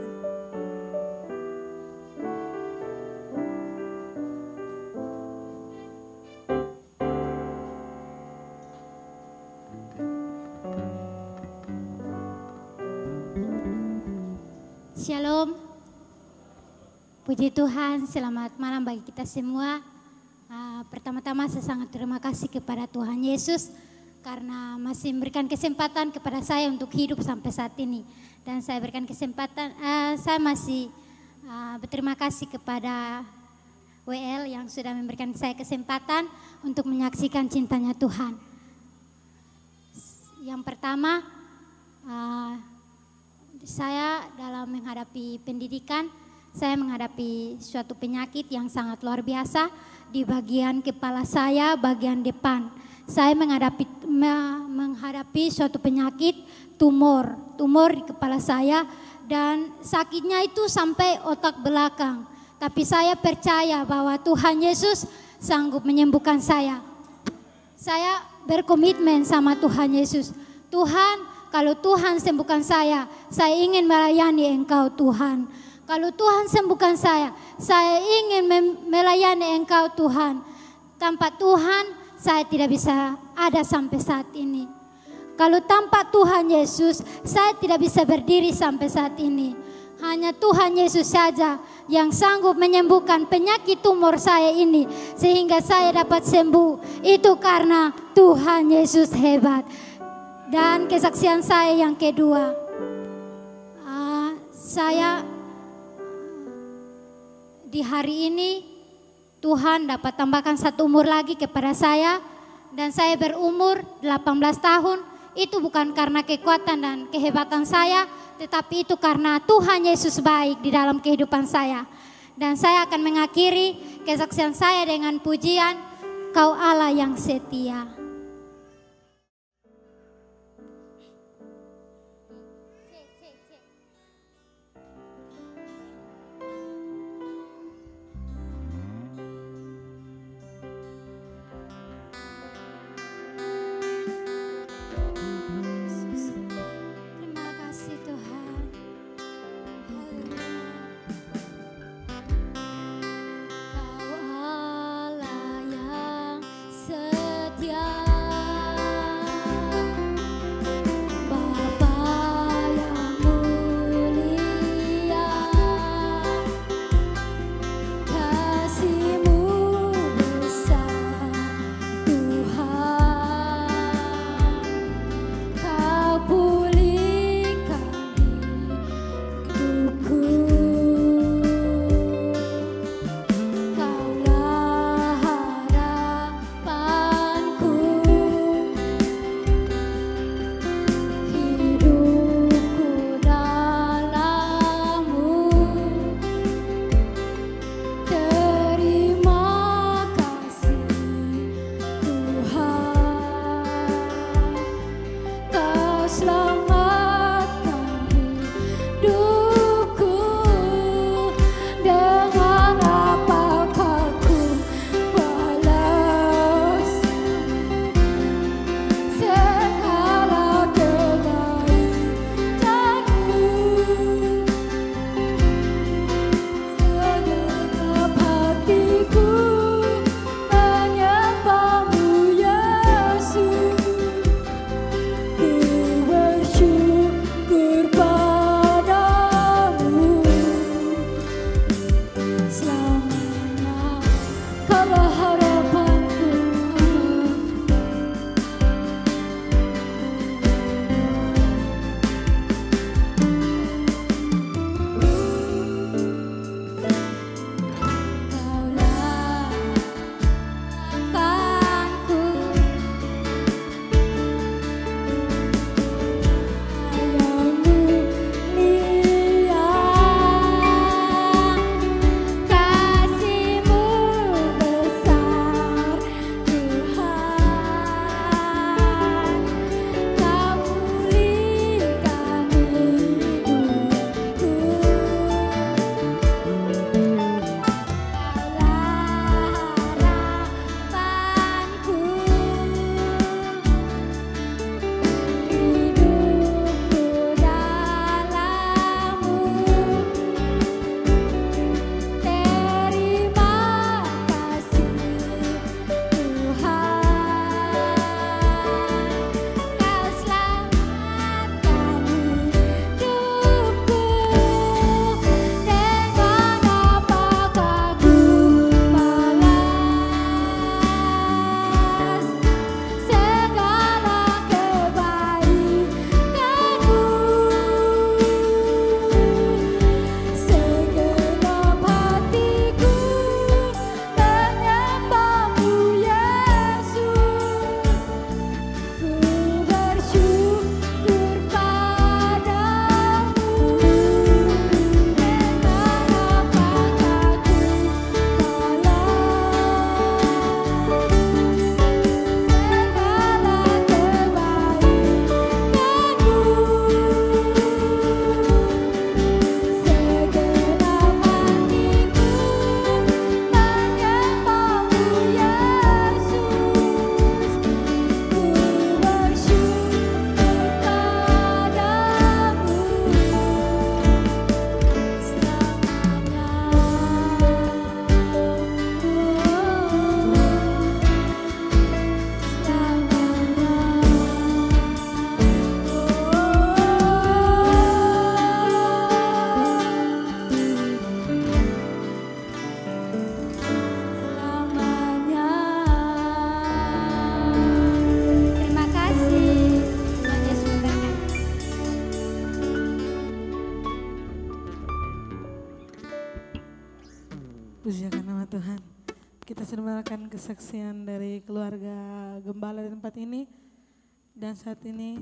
Shalom. Puji Tuhan, selamat malam bagi kita semua. Pertama-tama saya sangat terima kasih kepada Tuhan Yesus karena masih memberikan kesempatan kepada saya untuk hidup sampai saat ini. Dan saya berikan kesempatan, saya masih berterima kasih kepada WL yang sudah memberikan saya kesempatan untuk menyaksikan cintanya Tuhan. Yang pertama, saya dalam menghadapi pendidikan, saya menghadapi suatu penyakit yang sangat luar biasa di bagian kepala saya, bagian depan. Saya menghadapi suatu penyakit tumor di kepala saya dan sakitnya itu sampai otak belakang. Tapi saya percaya bahwa Tuhan Yesus sanggup menyembuhkan saya. Saya berkomitmen sama Tuhan Yesus. Tuhan, kalau Tuhan sembuhkan saya ingin melayani Engkau Tuhan. Kalau Tuhan sembuhkan saya ingin melayani Engkau Tuhan. Tanpa Tuhan saya tidak bisa ada sampai saat ini. Kalau tanpa Tuhan Yesus saya tidak bisa berdiri sampai saat ini. Hanya Tuhan Yesus saja yang sanggup menyembuhkan penyakit tumor saya ini. Sehingga saya dapat sembuh. Itu karena Tuhan Yesus hebat. Dan kesaksian saya yang kedua. Saya di hari ini Tuhan dapat tambahkan 1 umur lagi kepada saya dan saya berumur 18 tahun. Itu bukan karena kekuatan dan kehebatan saya, tetapi itu karena Tuhan Yesus baik di dalam kehidupan saya. Dan saya akan mengakhiri kesaksian saya dengan pujian, Kau Allah yang setia. Terima kasih Tuhan. Kau Allah yang setia. Pujikan nama Tuhan. Kita sudah mendengarkan kesaksian dari keluarga gembala di tempat ini. Dan saat ini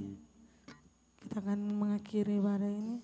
kita akan mengakhiri ibadah ini.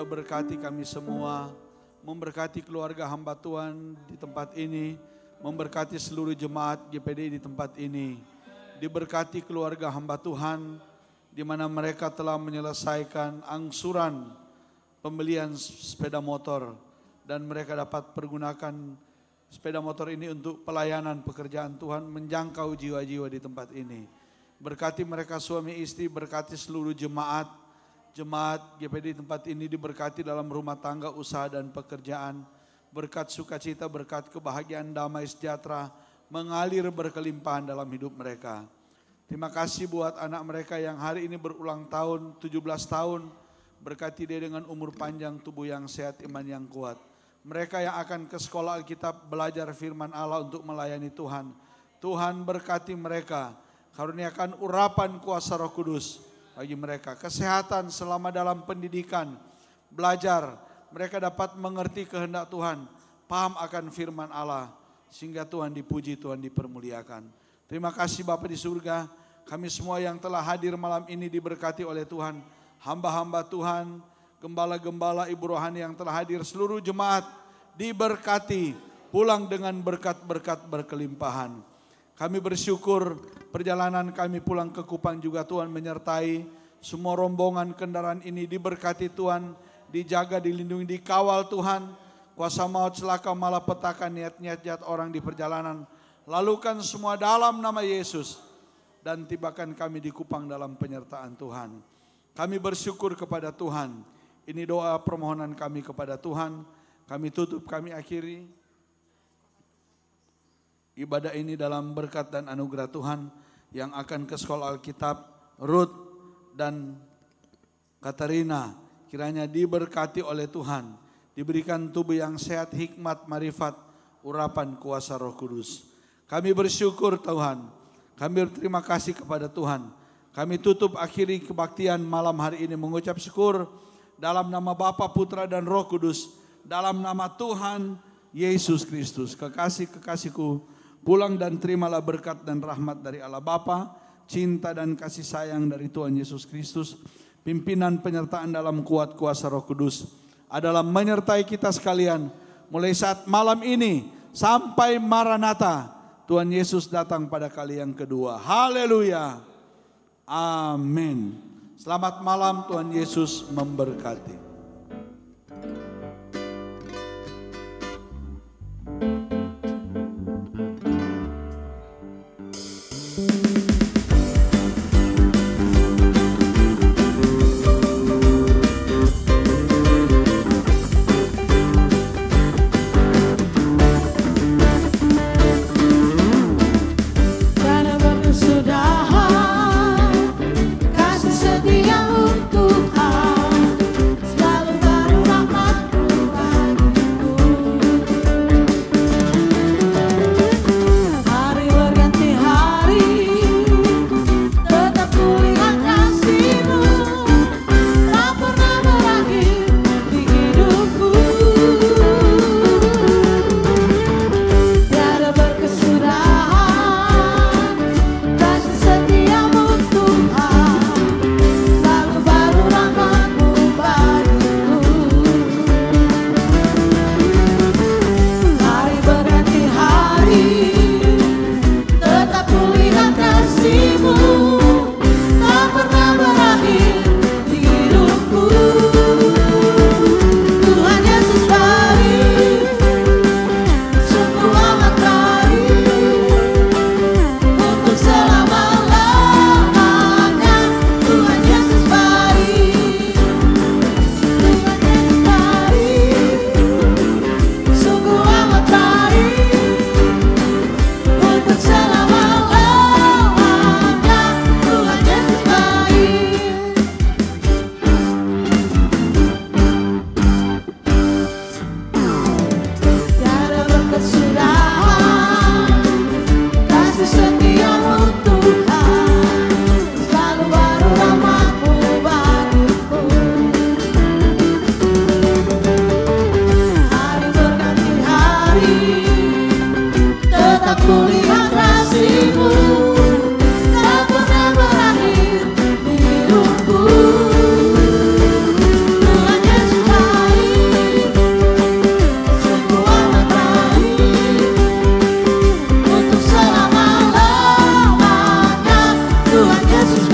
Berkati kami semua, memberkati keluarga hamba Tuhan di tempat ini, memberkati seluruh jemaat GPD di tempat ini. Diberkati keluarga hamba Tuhan, di mana mereka telah menyelesaikan angsuran pembelian sepeda motor, dan mereka dapat pergunakan sepeda motor ini untuk pelayanan pekerjaan Tuhan, menjangkau jiwa-jiwa di tempat ini. Berkati mereka suami istri, berkati seluruh jemaat GPD di tempat ini, diberkati dalam rumah tangga, usaha dan pekerjaan. Berkat sukacita, berkat kebahagiaan, damai sejahtera mengalir berkelimpahan dalam hidup mereka. Terima kasih buat anak mereka yang hari ini berulang tahun, 17 tahun. Berkati dia dengan umur panjang, tubuh yang sehat, iman yang kuat. Mereka yang akan ke sekolah Alkitab belajar firman Allah untuk melayani Tuhan. Tuhan berkati mereka, karuniakan urapan kuasa Roh Kudus bagi mereka, kesehatan selama dalam pendidikan, belajar, mereka dapat mengerti kehendak Tuhan, paham akan firman Allah, sehingga Tuhan dipuji, Tuhan dipermuliakan. Terima kasih Bapa di surga, kami semua yang telah hadir malam ini diberkati oleh Tuhan, hamba-hamba Tuhan, gembala-gembala, ibu rohani yang telah hadir, seluruh jemaat diberkati, pulang dengan berkat-berkat berkelimpahan. Kami bersyukur perjalanan kami pulang ke Kupang juga Tuhan menyertai. Semua rombongan kendaraan ini diberkati Tuhan, dijaga, dilindungi, dikawal Tuhan. Kuasa maut, celaka, malapetaka, niat-niat jahat orang di perjalanan, lalukan semua dalam nama Yesus. Dan tibakan kami di Kupang dalam penyertaan Tuhan. Kami bersyukur kepada Tuhan. Ini doa permohonan kami kepada Tuhan. Kami tutup, kami akhiri ibadah ini dalam berkat dan anugerah Tuhan yang akan ke sekolah Alkitab, Ruth dan Katarina kiranya diberkati oleh Tuhan, diberikan tubuh yang sehat, hikmat, marifat, urapan kuasa Roh Kudus. Kami bersyukur Tuhan, kami berterima kasih kepada Tuhan. Kami tutup akhiri kebaktian malam hari ini mengucap syukur dalam nama Bapa, Putra dan Roh Kudus, dalam nama Tuhan Yesus Kristus. Kekasih-kekasihku, pulang dan terimalah berkat dan rahmat dari Allah Bapa, cinta dan kasih sayang dari Tuhan Yesus Kristus, pimpinan penyertaan dalam kuat kuasa Roh Kudus adalah menyertai kita sekalian mulai saat malam ini sampai Maranatha, Tuhan Yesus datang pada kali yang kedua. Haleluya. Amin. Selamat malam, Tuhan Yesus memberkati. Tuhan Yesus